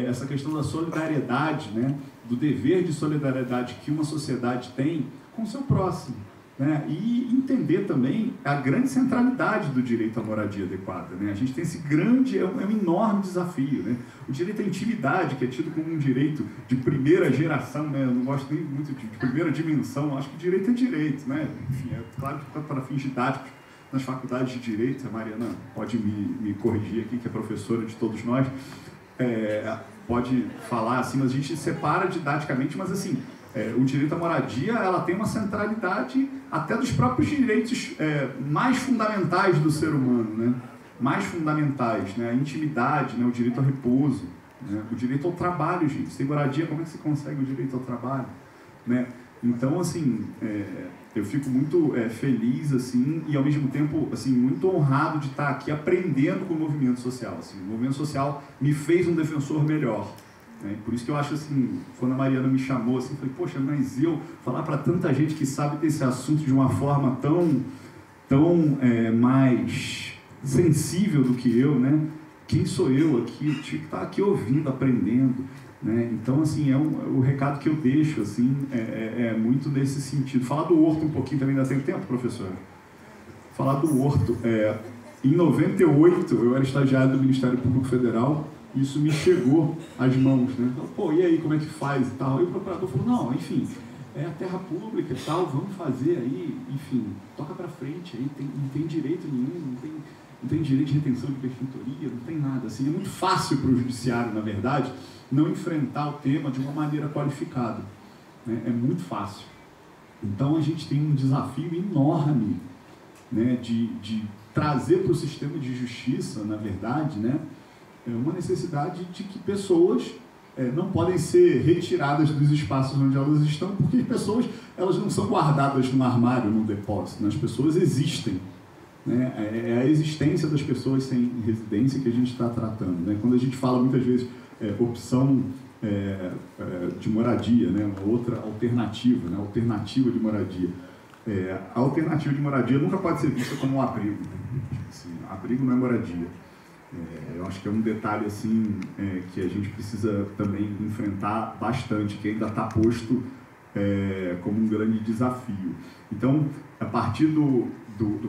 Speaker 6: essa questão da solidariedade, né, do dever de solidariedade que uma sociedade tem com o seu próximo, né? E entender também a grande centralidade do direito à moradia adequada, né? A gente tem esse grande, é um enorme desafio, né? O direito à intimidade, que é tido como um direito de primeira geração, né? Eu não gosto nem muito de primeira dimensão, acho que direito é direito, né? Enfim, é claro que para fins didáticos, nas faculdades de direito, a Mariana pode me corrigir aqui, que é professora de todos nós, pode falar assim, mas a gente separa didaticamente, mas assim, o direito à moradia, ela tem uma centralidade até dos próprios direitos mais fundamentais do ser humano, né? Mais fundamentais, né? A intimidade, né? O direito ao repouso, né? O direito ao trabalho, gente. Sem moradia, como é que se consegue o direito ao trabalho, né? Então, assim, eu fico muito feliz, assim, e ao mesmo tempo, assim, muito honrado de estar aqui aprendendo com o movimento social. Assim, o movimento social me fez um defensor melhor. Por isso que eu acho assim, quando a Mariana me chamou, assim, eu falei, poxa, mas eu falar para tanta gente que sabe desse assunto de uma forma tão mais sensível do que eu, né? Quem sou eu aqui? Eu tinha que estar aqui ouvindo, aprendendo, né? Então, assim, o recado que eu deixo, assim, é muito nesse sentido. Falar do Horto um pouquinho também, ainda tem tempo, professora? Falar do Horto, em 98, eu era estagiário do Ministério Público Federal. Isso me chegou às mãos, né? Então, pô, e aí, como é que faz e tal? E o procurador falou, não, enfim, é a terra pública e tal, vamos fazer aí, enfim, toca pra frente aí, não tem direito nenhum, não tem direito de retenção de perfunctoria, não tem nada, assim, é muito fácil para o judiciário, na verdade, não enfrentar o tema de uma maneira qualificada, né? É muito fácil. Então, a gente tem um desafio enorme, né, de trazer para o sistema de justiça, na verdade, né, uma necessidade de que pessoas não podem ser retiradas dos espaços onde elas estão, porque as pessoas elas não são guardadas num armário, num depósito, né? As pessoas existem, né? É a existência das pessoas sem residência que a gente está tratando, né? Quando a gente fala muitas vezes opção de moradia, né? Uma outra alternativa, né? Alternativa de moradia. A alternativa de moradia nunca pode ser vista como um abrigo, né? Assim, abrigo não é moradia. Eu acho que é um detalhe assim, que a gente precisa também enfrentar bastante, que ainda está posto como um grande desafio. Então, a partir do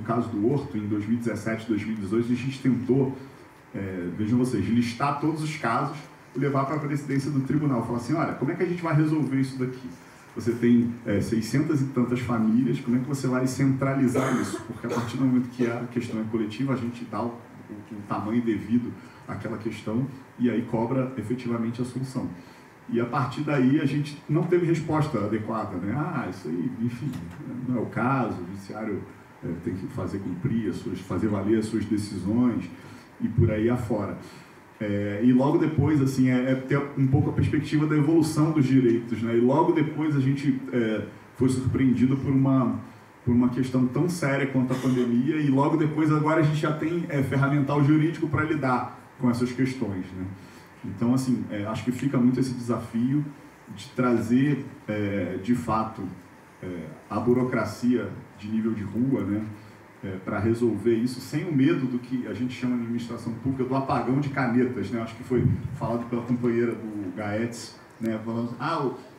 Speaker 6: caso do Horto, em 2017, 2018, a gente tentou, vejam vocês, listar todos os casos e levar para a presidência do tribunal. Falar assim, olha, como é que a gente vai resolver isso daqui? Você tem 600 e tantas famílias, como é que você vai centralizar isso? Porque a partir do momento que a questão é coletiva, a gente dá o tamanho devido àquela questão e aí cobra efetivamente a solução. E a partir daí a gente não teve resposta adequada, né? Isso aí, enfim, não é o caso, o judiciário tem que fazer cumprir, fazer valer as suas decisões e por aí afora. E logo depois, assim, ter um pouco a perspectiva da evolução dos direitos, né? E logo depois a gente foi surpreendido por uma questão tão séria quanto a pandemia e logo depois agora a gente já tem ferramental jurídico para lidar com essas questões, né? Então, assim, acho que fica muito esse desafio de trazer, de fato, a burocracia de nível de rua, né? Para resolver isso sem o medo do que a gente chama de administração pública, do apagão de canetas, né? Acho que foi falado pela companheira do Gaetz, né? Falando,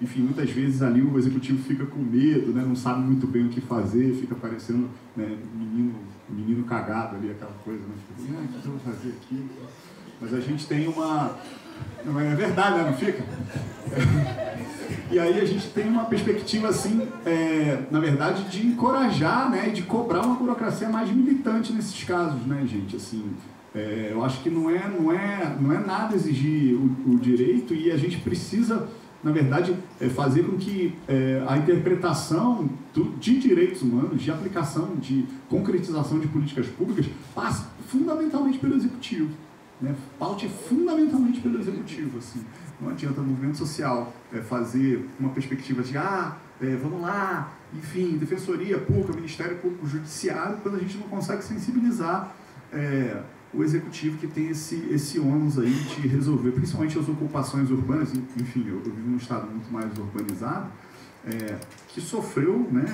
Speaker 6: enfim, muitas vezes ali o executivo fica com medo, né? Não sabe muito bem o que fazer, fica parecendo, né, menino cagado ali, aquela coisa, né? Fica, o que eu vou fazer aqui? Mas a gente tem uma... Não, é verdade, né? Não fica? E aí a gente tem uma perspectiva, assim, na verdade, de encorajar, né, e de cobrar uma burocracia mais militante nesses casos, né, gente? Assim, eu acho que não é nada exigir o direito e a gente precisa, na verdade, fazer com que a interpretação de direitos humanos, de aplicação, de concretização de políticas públicas, passe fundamentalmente pelo executivo. né, paute fundamentalmente pelo executivo. Assim. Não adianta o movimento social fazer uma perspectiva de vamos lá, enfim, defensoria pública, Ministério Público, Judiciário, quando a gente não consegue sensibilizar o executivo que tem esse ônus aí de resolver, principalmente as ocupações urbanas. Enfim, eu vivo num estado muito mais urbanizado, que sofreu, né,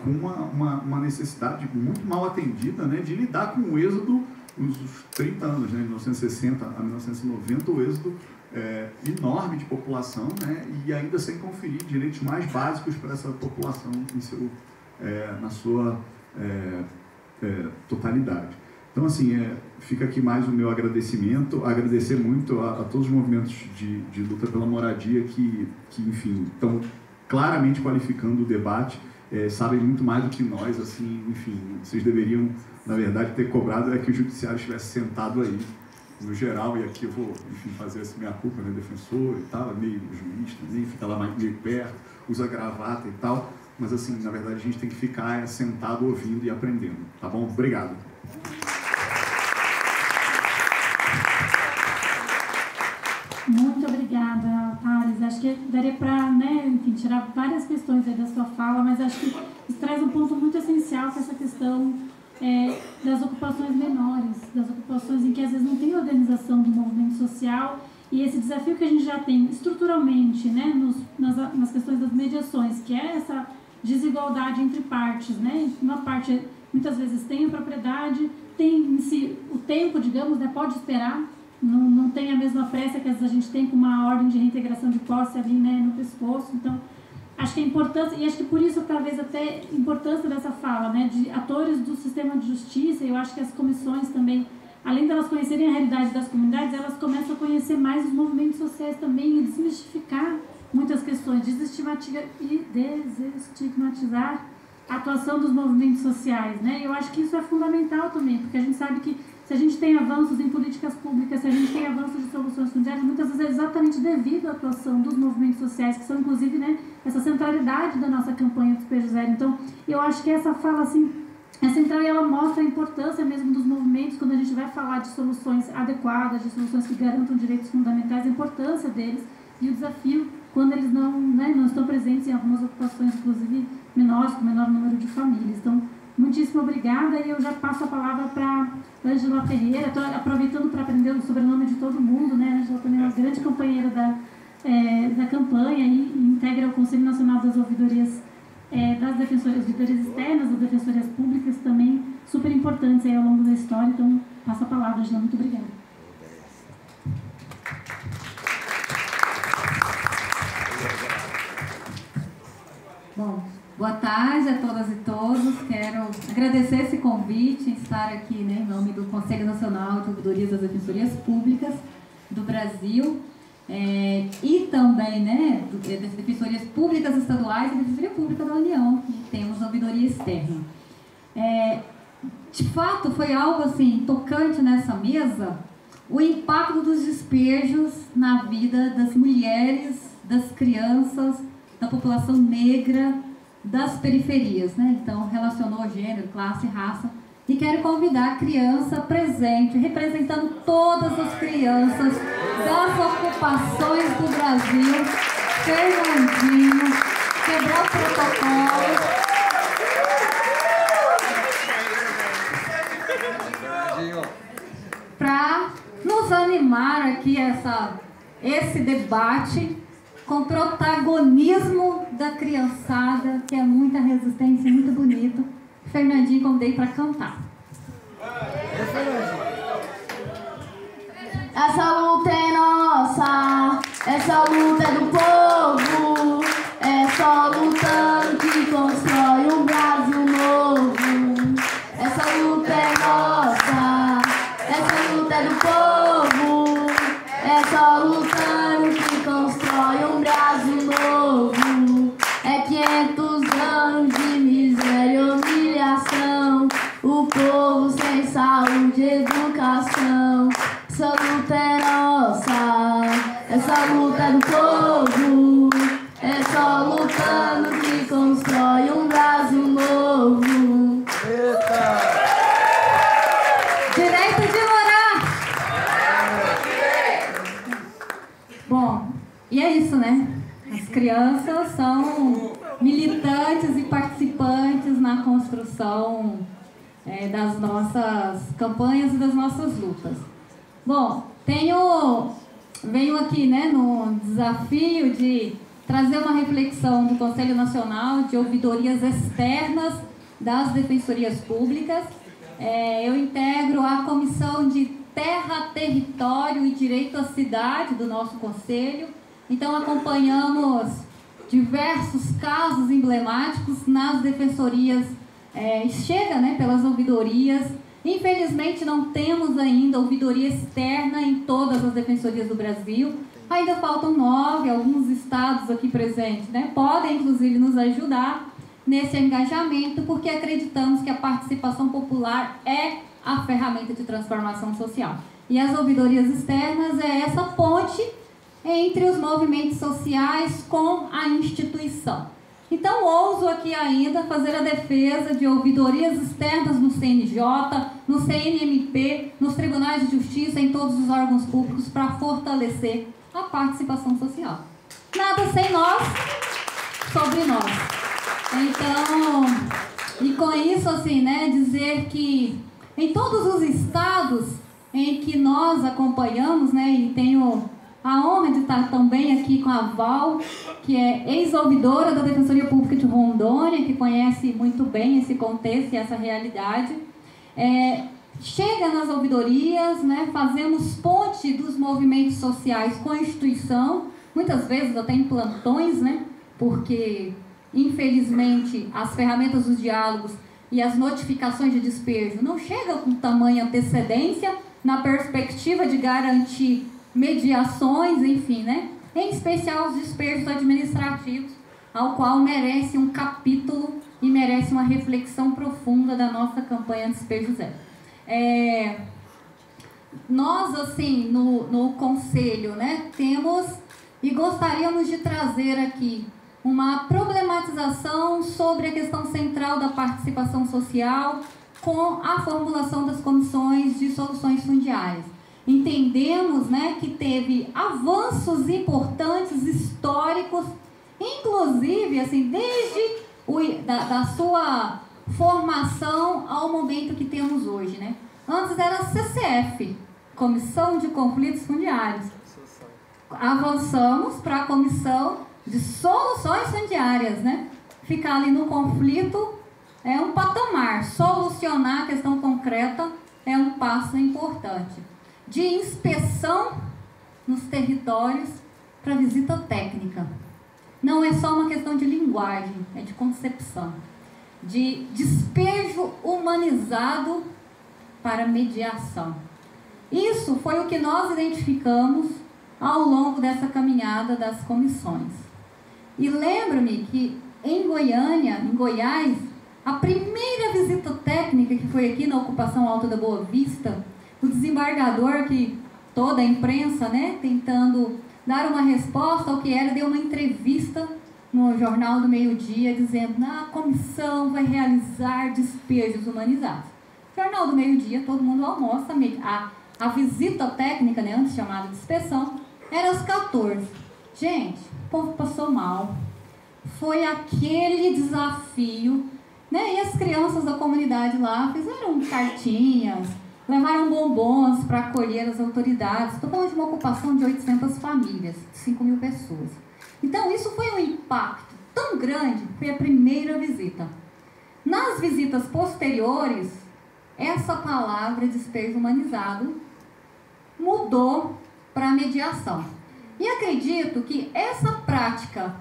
Speaker 6: com uma necessidade muito mal atendida, né, de lidar com o êxodo nos 30 anos, né, de 1960 a 1990, o êxodo enorme de população, né, e ainda sem conferir direitos mais básicos para essa população na sua totalidade. Então, assim, fica aqui mais o meu agradecimento, agradecer muito a todos os movimentos de luta pela moradia que enfim, estão claramente qualificando o debate, sabem muito mais do que nós, assim, enfim, vocês deveriam, na verdade, ter cobrado que o judiciário estivesse sentado aí, no geral, e aqui eu vou, enfim, fazer essa minha culpa, né, defensor e tal, meio juiz também, fica lá meio perto, usa gravata e tal, mas, assim, na verdade, a gente tem que ficar sentado, ouvindo e aprendendo, tá bom? Obrigado.
Speaker 4: Muito obrigada, Thales. Acho que daria para, né, enfim, tirar várias questões aí da sua fala, mas acho que isso traz um ponto muito essencial, que é essa questão das ocupações menores, das ocupações em que às vezes não tem organização do movimento social, e esse desafio que a gente já tem estruturalmente, né, nas questões das mediações, que é essa desigualdade entre partes, né? Uma parte muitas vezes tem a propriedade, tem em si o tempo, digamos, né, pode esperar. Não tem a mesma pressa que às vezes a gente tem com uma ordem de reintegração de posse ali, né, no pescoço. Então, acho que a importância, e acho que por isso talvez até a importância dessa fala, né, de atores do sistema de justiça, eu acho que as comissões também, além de elas conhecerem a realidade das comunidades, elas começam a conhecer mais os movimentos sociais também e desmistificar muitas questões, desestigmatizar a atuação dos movimentos sociais, né? Eu acho que isso é fundamental também, porque a gente sabe que se a gente tem avanços em políticas públicas, se a gente tem avanços de soluções fundiárias, muitas vezes é exatamente devido à atuação dos movimentos sociais, que são, inclusive, né, essa centralidade da nossa campanha do Despejo Zero. Então, eu acho que essa fala, assim, é central e ela mostra a importância mesmo dos movimentos, quando a gente vai falar de soluções adequadas, de soluções que garantam direitos fundamentais, a importância deles e o desafio quando eles não estão presentes em algumas ocupações, inclusive menores, com menor número de famílias. Então, muitíssimo obrigada, e eu já passo a palavra para Ângela Ferreira. Estou aproveitando para aprender o sobrenome de todo mundo, né? A Ângela também é uma grande companheira da campanha e integra o Conselho Nacional das Ouvidorias das ouvidorias externas, das defensorias públicas, também super importantes aí ao longo da história. Então, passo a palavra, Ângela. Muito obrigada.
Speaker 7: Bom, boa tarde a todas e todos. Quero agradecer esse convite, estar aqui, né, em nome do Conselho Nacional de Ouvidorias das Defensorias Públicas do Brasil e também, né, das Defensorias Públicas Estaduais e da Defensoria Pública da União, que temos a ouvidoria externa. De fato, foi algo assim tocante nessa mesa, o impacto dos despejos na vida das mulheres, das crianças, da população negra, das periferias, né? Então, relacionou gênero, classe, raça. E quero convidar a criança presente, representando todas as crianças das ocupações do Brasil, Fernandinho, quebrar o protocolo, para nos animar aqui esse debate com protagonismo da criançada, que é muita resistência e muito bonito. Fernandinho, convidei para cantar.
Speaker 8: Essa luta é nossa, essa luta é do povo, é só lutando que constrói um Brasil novo. Essa luta é nossa, essa luta é do povo, é só lutando que constrói um Brasil novo. É 500 anos de miséria e humilhação, o povo sem saúde e educação. Essa luta é nossa, essa luta é do povo, é só lutando que constrói um Brasil novo.
Speaker 7: Direito de morar, crianças são militantes e participantes na construção das nossas campanhas e das nossas lutas. Bom, venho aqui, né, no desafio de trazer uma reflexão do Conselho Nacional de Ouvidorias Externas das Defensorias Públicas. Eu integro a Comissão de Terra, Território e Direito à Cidade do nosso Conselho. Então, acompanhamos diversos casos emblemáticos nas defensorias, chega, né, pelas ouvidorias. Infelizmente, não temos ainda ouvidoria externa em todas as defensorias do Brasil. Ainda faltam 9, alguns estados aqui presentes, né, podem, inclusive, nos ajudar nesse engajamento, porque acreditamos que a participação popular é a ferramenta de transformação social. E as ouvidorias externas é essa ponte entre os movimentos sociais com a instituição. Então, ouso aqui ainda fazer a defesa de ouvidorias externas no CNJ, no CNMP, nos tribunais de justiça, em todos os órgãos públicos, para fortalecer a participação social. Nada sem nós, sobre nós. Então, e com isso, assim, né, dizer que em todos os estados em que nós acompanhamos, né, e tenho a honra de estar também aqui com a Val, que é ex-ouvidora da Defensoria Pública de Rondônia, que conhece muito bem esse contexto e essa realidade. Chega nas ouvidorias, né, fazemos ponte dos movimentos sociais com a instituição, muitas vezes até em plantões, né, porque, infelizmente, as ferramentas dos diálogos e as notificações de despejo não chegam com tamanha antecedência na perspectiva de garantir mediações, enfim, né? Em especial os despejos administrativos, ao qual merece um capítulo e merece uma reflexão profunda da nossa campanha Despejo Zero. Nós, assim, no Conselho, né, temos e gostaríamos de trazer aqui uma problematização sobre a questão central da participação social com a formulação das comissões de soluções fundiárias. Entendemos, né, que teve avanços importantes, históricos, inclusive, assim, desde da sua formação ao momento que temos hoje, né? Antes era a CCF, Comissão de Conflitos Fundiários. Avançamos para a Comissão de Soluções Fundiárias, né? Ficar ali no conflito é um patamar, solucionar a questão concreta é um passo importante. De inspeção nos territórios para visita técnica. Não é só uma questão de linguagem, é de concepção. De despejo humanizado para mediação. Isso foi o que nós identificamos ao longo dessa caminhada das comissões. E lembro-me que em Goiânia, em Goiás, a primeira visita técnica que foi aqui na ocupação Alto da Boa Vista, o desembargador, que toda a imprensa, né, tentando dar uma resposta ao que era, deu uma entrevista no Jornal do Meio-Dia, dizendo: a comissão vai realizar despejos humanizados. Jornal do Meio-Dia, todo mundo almoça, a visita técnica, né, antes chamada de inspeção, era às 14. Gente, o povo passou mal. Foi aquele desafio, né, e as crianças da comunidade lá fizeram cartinhas, levaram bombons para acolher as autoridades. Estou falando de uma ocupação de 800 famílias, de 5 mil pessoas. Então, isso foi um impacto tão grande, foi a primeira visita. Nas visitas posteriores, essa palavra despejo humanizado mudou para mediação. E acredito que essa prática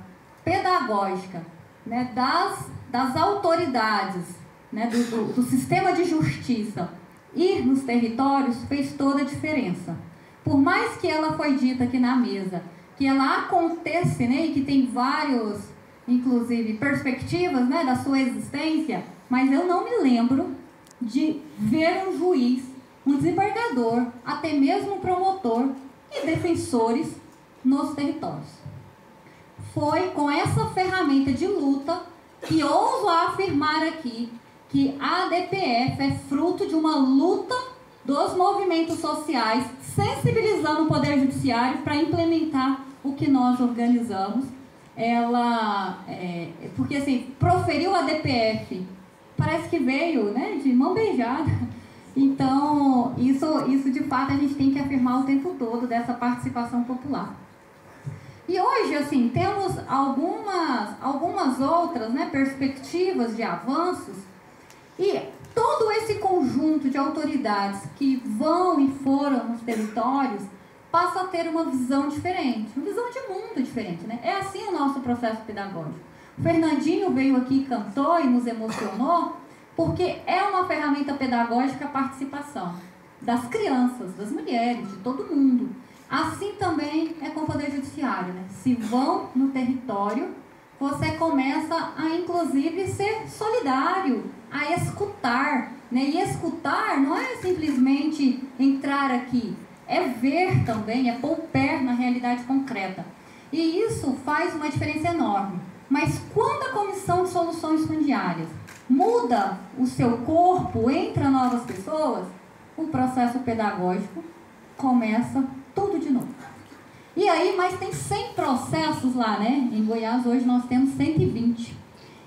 Speaker 7: pedagógica, né, das autoridades, né, do sistema de justiça, ir nos territórios fez toda a diferença. Por mais que ela foi dita aqui na mesa, que ela acontece, né, e que tem vários, inclusive, perspectivas, né, da sua existência, mas eu não me lembro de ver um juiz, um desembargador, até mesmo um promotor e defensores nos territórios. Foi com essa ferramenta de luta que ouso afirmar aqui que a ADPF é fruto de uma luta dos movimentos sociais, sensibilizando o Poder Judiciário para implementar o que nós organizamos ela, porque assim, proferiu a DPF, parece que veio, né, de mão beijada. Então, isso de fato a gente tem que afirmar o tempo todo dessa participação popular. E hoje, assim, temos algumas outras, né, perspectivas de avanços, e todo esse conjunto de autoridades que vão e foram nos territórios passa a ter uma visão diferente, uma visão de mundo diferente, né? É assim o nosso processo pedagógico. O Fernandinho veio aqui, cantou e nos emocionou, porque é uma ferramenta pedagógica a participação das crianças, das mulheres, de todo mundo. Assim também é com o Poder Judiciário, né? Se vão no território, você começa a, inclusive, ser solidário, a escutar, né? E escutar não é simplesmente entrar aqui, é ver também, é pôr o pé na realidade concreta. E isso faz uma diferença enorme. Mas quando a Comissão de Soluções Fundiárias muda o seu corpo, entra novas pessoas, o processo pedagógico começa tudo de novo. E aí, mas tem 100 processos lá, né? Em Goiás hoje nós temos 120.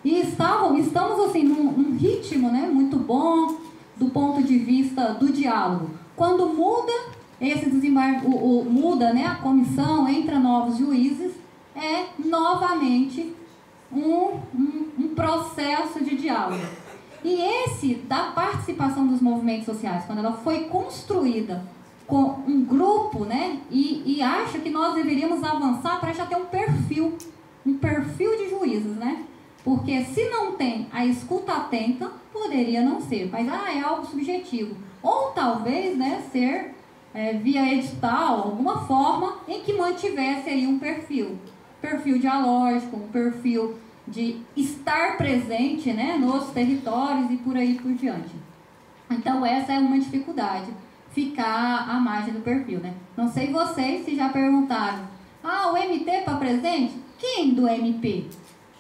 Speaker 7: E estamos assim num ritmo, né, muito bom do ponto de vista do diálogo. Quando muda esse desembarque, muda, né, a comissão, entra novos juízes, é novamente um processo de diálogo. E esse da participação dos movimentos sociais, quando ela foi construída com um grupo, né, e acha que nós deveríamos avançar para já ter um perfil de juízes, né? Porque se não tem a escuta atenta, poderia não ser, mas é algo subjetivo. Ou talvez, né, ser via edital, alguma forma em que mantivesse aí um perfil dialógico, um perfil de estar presente, né, nos territórios e por aí por diante. Então essa é uma dificuldade, ficar à margem do perfil, né? Não sei vocês se já perguntaram, o MP para presente? Quem do MP?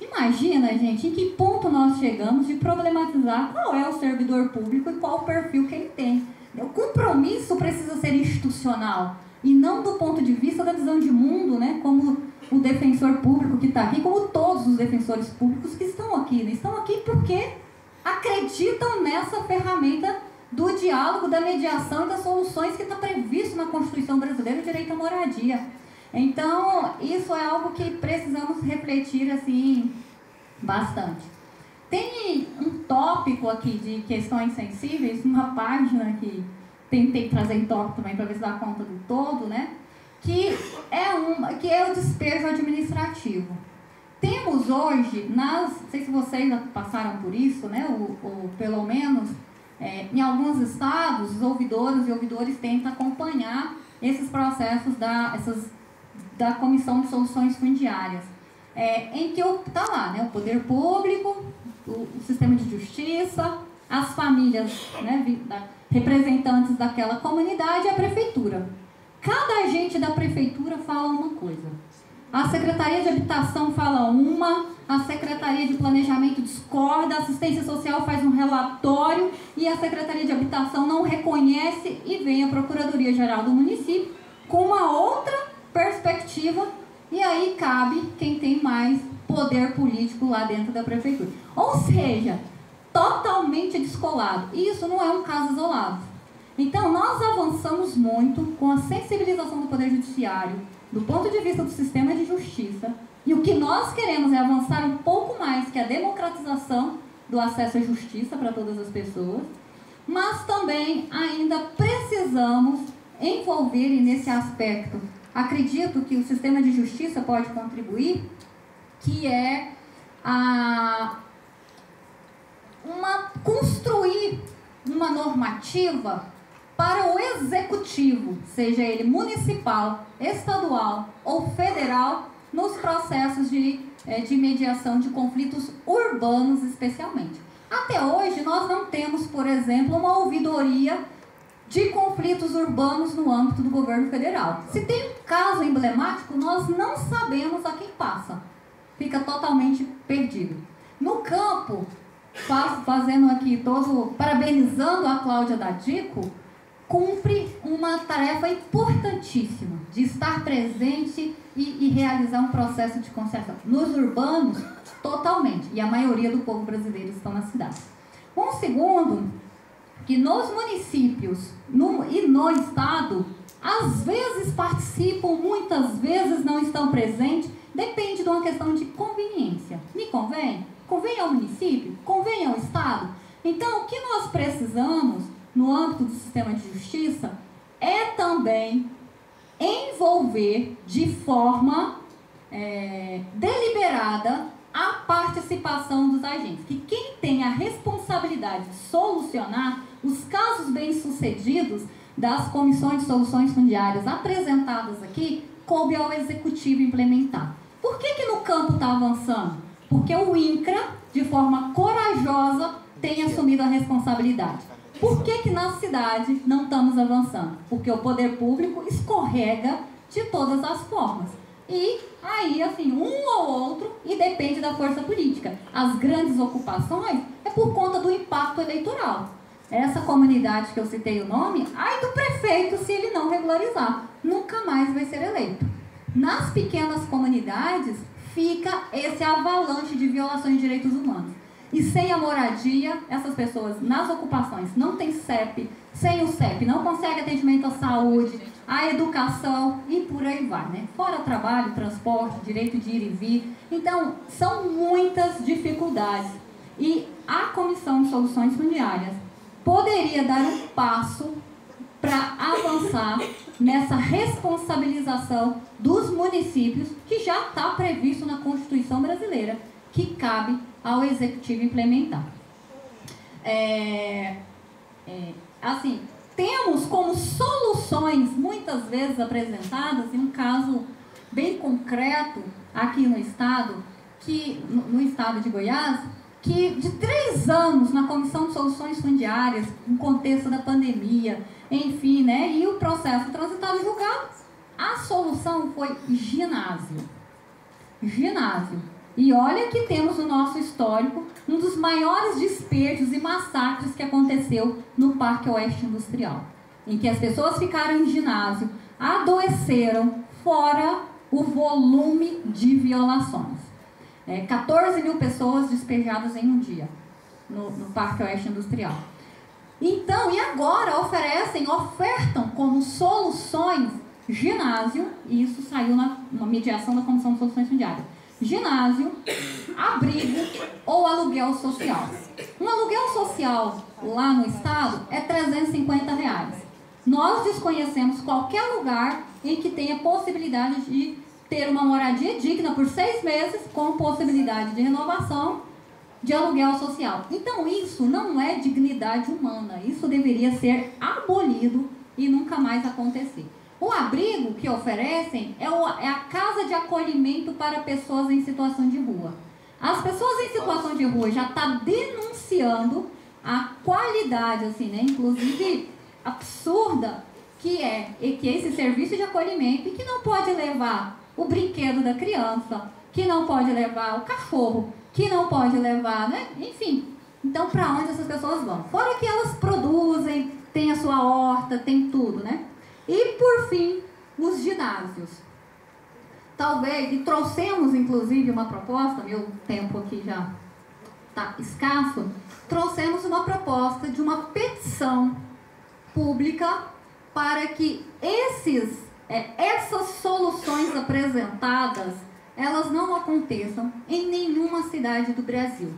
Speaker 7: Imagina, gente, em que ponto nós chegamos de problematizar qual é o servidor público e qual o perfil que ele tem. O compromisso precisa ser institucional e não do ponto de vista da visão de mundo, né? Como o defensor público que está aqui, como todos os defensores públicos que estão aqui, né? Estão aqui porque acreditam nessa ferramenta do diálogo, da mediação e das soluções que está previsto na Constituição Brasileira, o direito à moradia. Então, isso é algo que precisamos refletir, assim, bastante. Tem um tópico aqui de questões sensíveis, uma página que tentei trazer em tópico também para ver se dá conta do todo, né? Que é o despejo administrativo. Temos hoje, não sei se vocês passaram por isso, né? Ou pelo menos, em alguns estados, os ouvidores e ouvidores tentam acompanhar esses processos da Comissão de Soluções Fundiárias, em que está lá, né, o poder público, o sistema de justiça, as famílias, né, representantes daquela comunidade e a prefeitura. Cada agente da prefeitura fala uma coisa. A Secretaria de Habitação fala uma, a Secretaria de Planejamento discorda, a Assistência Social faz um relatório e a Secretaria de Habitação não reconhece e vem a Procuradoria-Geral do município com uma outra perspectiva, e aí cabe quem tem mais poder político lá dentro da prefeitura. Ou seja, totalmente descolado. E isso não é um caso isolado. Então, nós avançamos muito com a sensibilização do Poder Judiciário, do ponto de vista do sistema de justiça, e o que nós queremos é avançar um pouco mais que a democratização do acesso à justiça para todas as pessoas, mas também ainda precisamos envolver nesse aspecto. Acredito que o sistema de justiça pode contribuir, que é construir uma normativa para o executivo, seja ele municipal, estadual ou federal, nos processos de mediação de conflitos urbanos especialmente. Até hoje nós não temos, por exemplo, uma ouvidoria de conflitos urbanos no âmbito do governo federal. Se tem um caso emblemático, nós não sabemos a quem passa. Fica totalmente perdido. No campo, fazendo aqui parabenizando a Cláudia Dadico, cumpre uma tarefa importantíssima de estar presente e realizar um processo de conservação. Nos urbanos, totalmente, e a maioria do povo brasileiro estão nas cidades. Um segundo, que nos municípios e no estado, às vezes participam, muitas vezes não estão presentes, depende de uma questão de conveniência. Me convém? Convém ao município? Convém ao estado? Então, o que nós precisamos, no âmbito do sistema de justiça, é também envolver de forma deliberada a participação dos agentes. Que quem tem a responsabilidade de solucionar os casos bem-sucedidos das comissões de soluções fundiárias apresentadas aqui, coube ao executivo implementar. Por que no campo está avançando? Porque o INCRA, de forma corajosa, tem assumido a responsabilidade. Por que na cidade não estamos avançando? Porque o poder público escorrega de todas as formas. E aí, assim, um ou outro, e depende da força política. As grandes ocupações é por conta do impacto eleitoral. Essa comunidade que eu citei o nome, ai do prefeito se ele não regularizar. Nunca mais vai ser eleito. Nas pequenas comunidades, fica esse avalanche de violações de direitos humanos. E sem a moradia, essas pessoas nas ocupações não têm CEP, sem o CEP não conseguem atendimento à saúde, à educação e por aí vai, né? Fora trabalho, transporte, direito de ir e vir. Então, são muitas dificuldades. E a Comissão de Soluções Fundiárias poderia dar um passo para avançar nessa responsabilização dos municípios, que já está previsto na Constituição brasileira, que cabe ao Executivo implementar. Assim, temos como soluções, muitas vezes apresentadas, em um caso bem concreto aqui no estado, no estado de Goiás, que de 3 anos na Comissão de Soluções Fundiárias, no contexto da pandemia, enfim, né, e o processo transitado e julgado, a solução foi ginásio. Ginásio. E olha que temos no nosso histórico um dos maiores despejos e massacres que aconteceu no Parque Oeste Industrial, em que as pessoas ficaram em ginásio, adoeceram, fora o volume de violações. 14 mil pessoas despejadas em um dia no Parque Oeste Industrial. Então, e agora ofertam como soluções ginásio, e isso saiu na mediação da Comissão de Soluções Fundiárias. Ginásio, abrigo ou aluguel social. Um aluguel social lá no estado é R$350. Nós desconhecemos qualquer lugar em que tenha possibilidade de ter uma moradia digna por 6 meses, com possibilidade de renovação de aluguel social. Então isso não é dignidade humana, isso deveria ser abolido e nunca mais acontecer. O abrigo que oferecem é a casa de acolhimento para pessoas em situação de rua. As pessoas em situação de rua já estão denunciando a qualidade, assim, né, inclusive absurda, que é esse serviço de acolhimento, e que não pode levar o brinquedo da criança, que não pode levar o cachorro, que não pode levar, né, enfim. Então, para onde essas pessoas vão? Fora que elas produzem, tem a sua horta, tem tudo, né? E, por fim, os ginásios. Talvez, e trouxemos, inclusive, uma proposta, meu tempo aqui já está escasso, trouxemos uma proposta de uma petição pública para que essas soluções apresentadas, elas não aconteçam em nenhuma cidade do Brasil.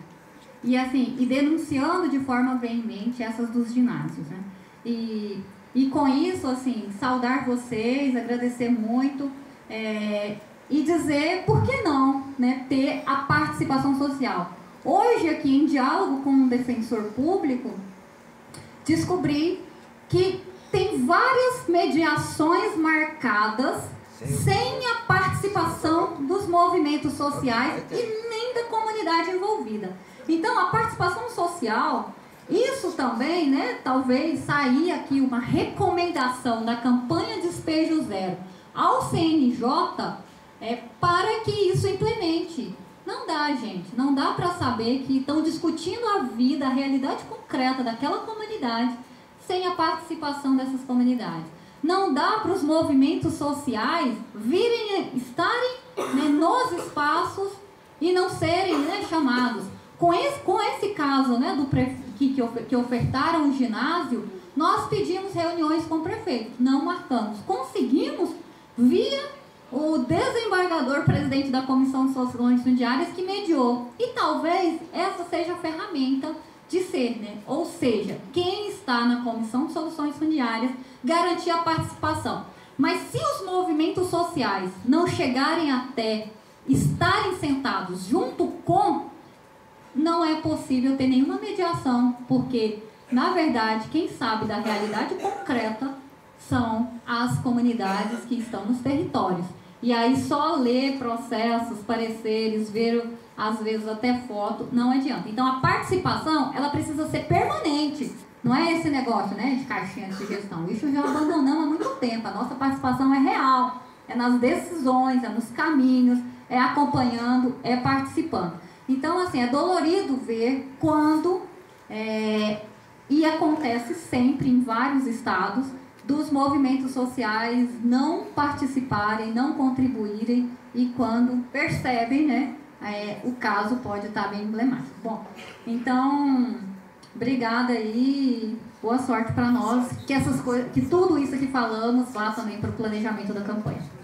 Speaker 7: E, assim, denunciando de forma veemente essas dos ginásios, né? E com isso, assim, saudar vocês, agradecer muito, e dizer, por que não, né, ter a participação social. Hoje, aqui em diálogo com um defensor público, descobri que tem várias mediações marcadas sem a participação dos movimentos sociais e nem da comunidade envolvida. Então, a participação social, isso também, né, talvez sair aqui uma recomendação da campanha Despejo Zero ao CNJ para que isso implemente. Não dá, gente, não dá para saber que estão discutindo a vida, a realidade concreta daquela comunidade,
Speaker 9: sem a participação dessas comunidades. Não dá para os movimentos sociais estarem, né, nos espaços e não serem, né, chamados. Com esse caso, né, que ofertaram o ginásio, nós pedimos reuniões com o prefeito, não marcamos. Conseguimos via o desembargador presidente da Comissão de Soluções Fundiárias que mediou. E talvez essa seja a ferramenta de ser, né? Ou seja, quem está na Comissão de Soluções Fundiárias garantir a participação. Mas se os movimentos sociais não chegarem até estarem sentados junto com, não é possível ter nenhuma mediação, porque, na verdade, quem sabe da realidade concreta são as comunidades que estão nos territórios. E aí só ler processos, pareceres, ver às vezes até foto, não adianta. Então a participação, ela precisa ser permanente. Não é esse negócio, né, de caixinha de sugestão. Isso já abandonamos há muito tempo. A nossa participação é real. É nas decisões, é nos caminhos, é acompanhando, é participando. Então, assim, é dolorido ver quando, e acontece sempre em vários estados, dos movimentos sociais não participarem, não contribuírem, e quando percebem, né, o caso pode estar bem emblemático. Bom, então, obrigada aí, boa sorte para nós, que essas coisas, que tudo isso que falamos vá também para o planejamento da campanha.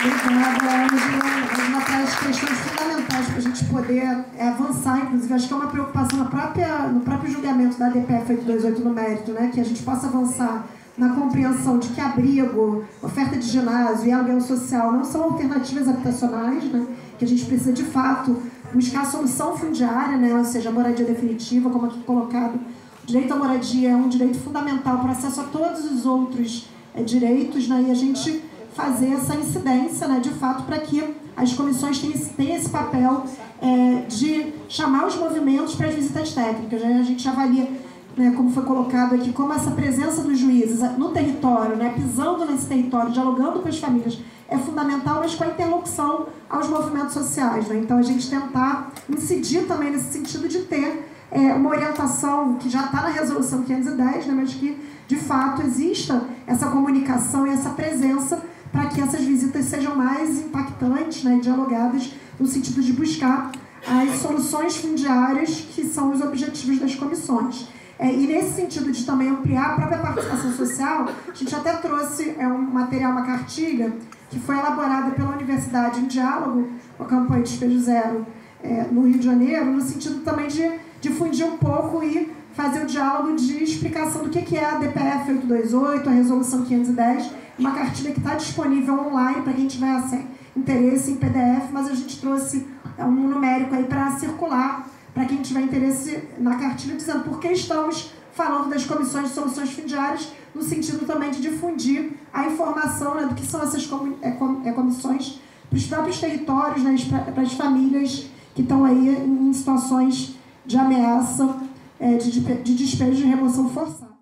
Speaker 3: Obrigada, Ângela. Ângela traz questões fundamentais para a gente poder avançar, inclusive, acho que é uma preocupação no próprio julgamento da DPF 828 no mérito, né? Que a gente possa avançar na compreensão de que abrigo, oferta de ginásio e aluguel social não são alternativas habitacionais, né? Que a gente precisa, de fato, buscar a solução fundiária, né? Ou seja, a moradia definitiva, como aqui colocado. O direito à moradia é um direito fundamental para acesso a todos os outros direitos, né? E a gente fazer essa incidência, né, de fato, para que as comissões tenham esse papel de chamar os movimentos para as visitas técnicas. Né? A gente avalia, né, como foi colocado aqui, como essa presença dos juízes no território, né, pisando nesse território, dialogando com as famílias, é fundamental, mas com a interlocução aos movimentos sociais. Né? Então, a gente tentar incidir também nesse sentido de ter uma orientação que já está na Resolução 510, né, mas que, de fato, exista essa comunicação e essa presença para que essas visitas sejam mais impactantes, né, e dialogadas no sentido de buscar as soluções fundiárias que são os objetivos das comissões. E nesse sentido de também ampliar a própria participação social, a gente até trouxe um material, uma cartilha, que foi elaborada pela Universidade em diálogo com a campanha Despejo Zero no Rio de Janeiro, no sentido também de difundir um pouco e fazer o diálogo de explicação do que é a DPF 828, a Resolução 510, uma cartilha que está disponível online para quem tiver interesse em PDF, mas a gente trouxe um numérico aí para circular, para quem tiver interesse na cartilha, dizendo por que estamos falando das comissões de soluções fundiárias, no sentido também de difundir a informação, né, do que são essas comissões para os próprios territórios, né, para as famílias que estão aí em situações de ameaça, de despejo de remoção forçada.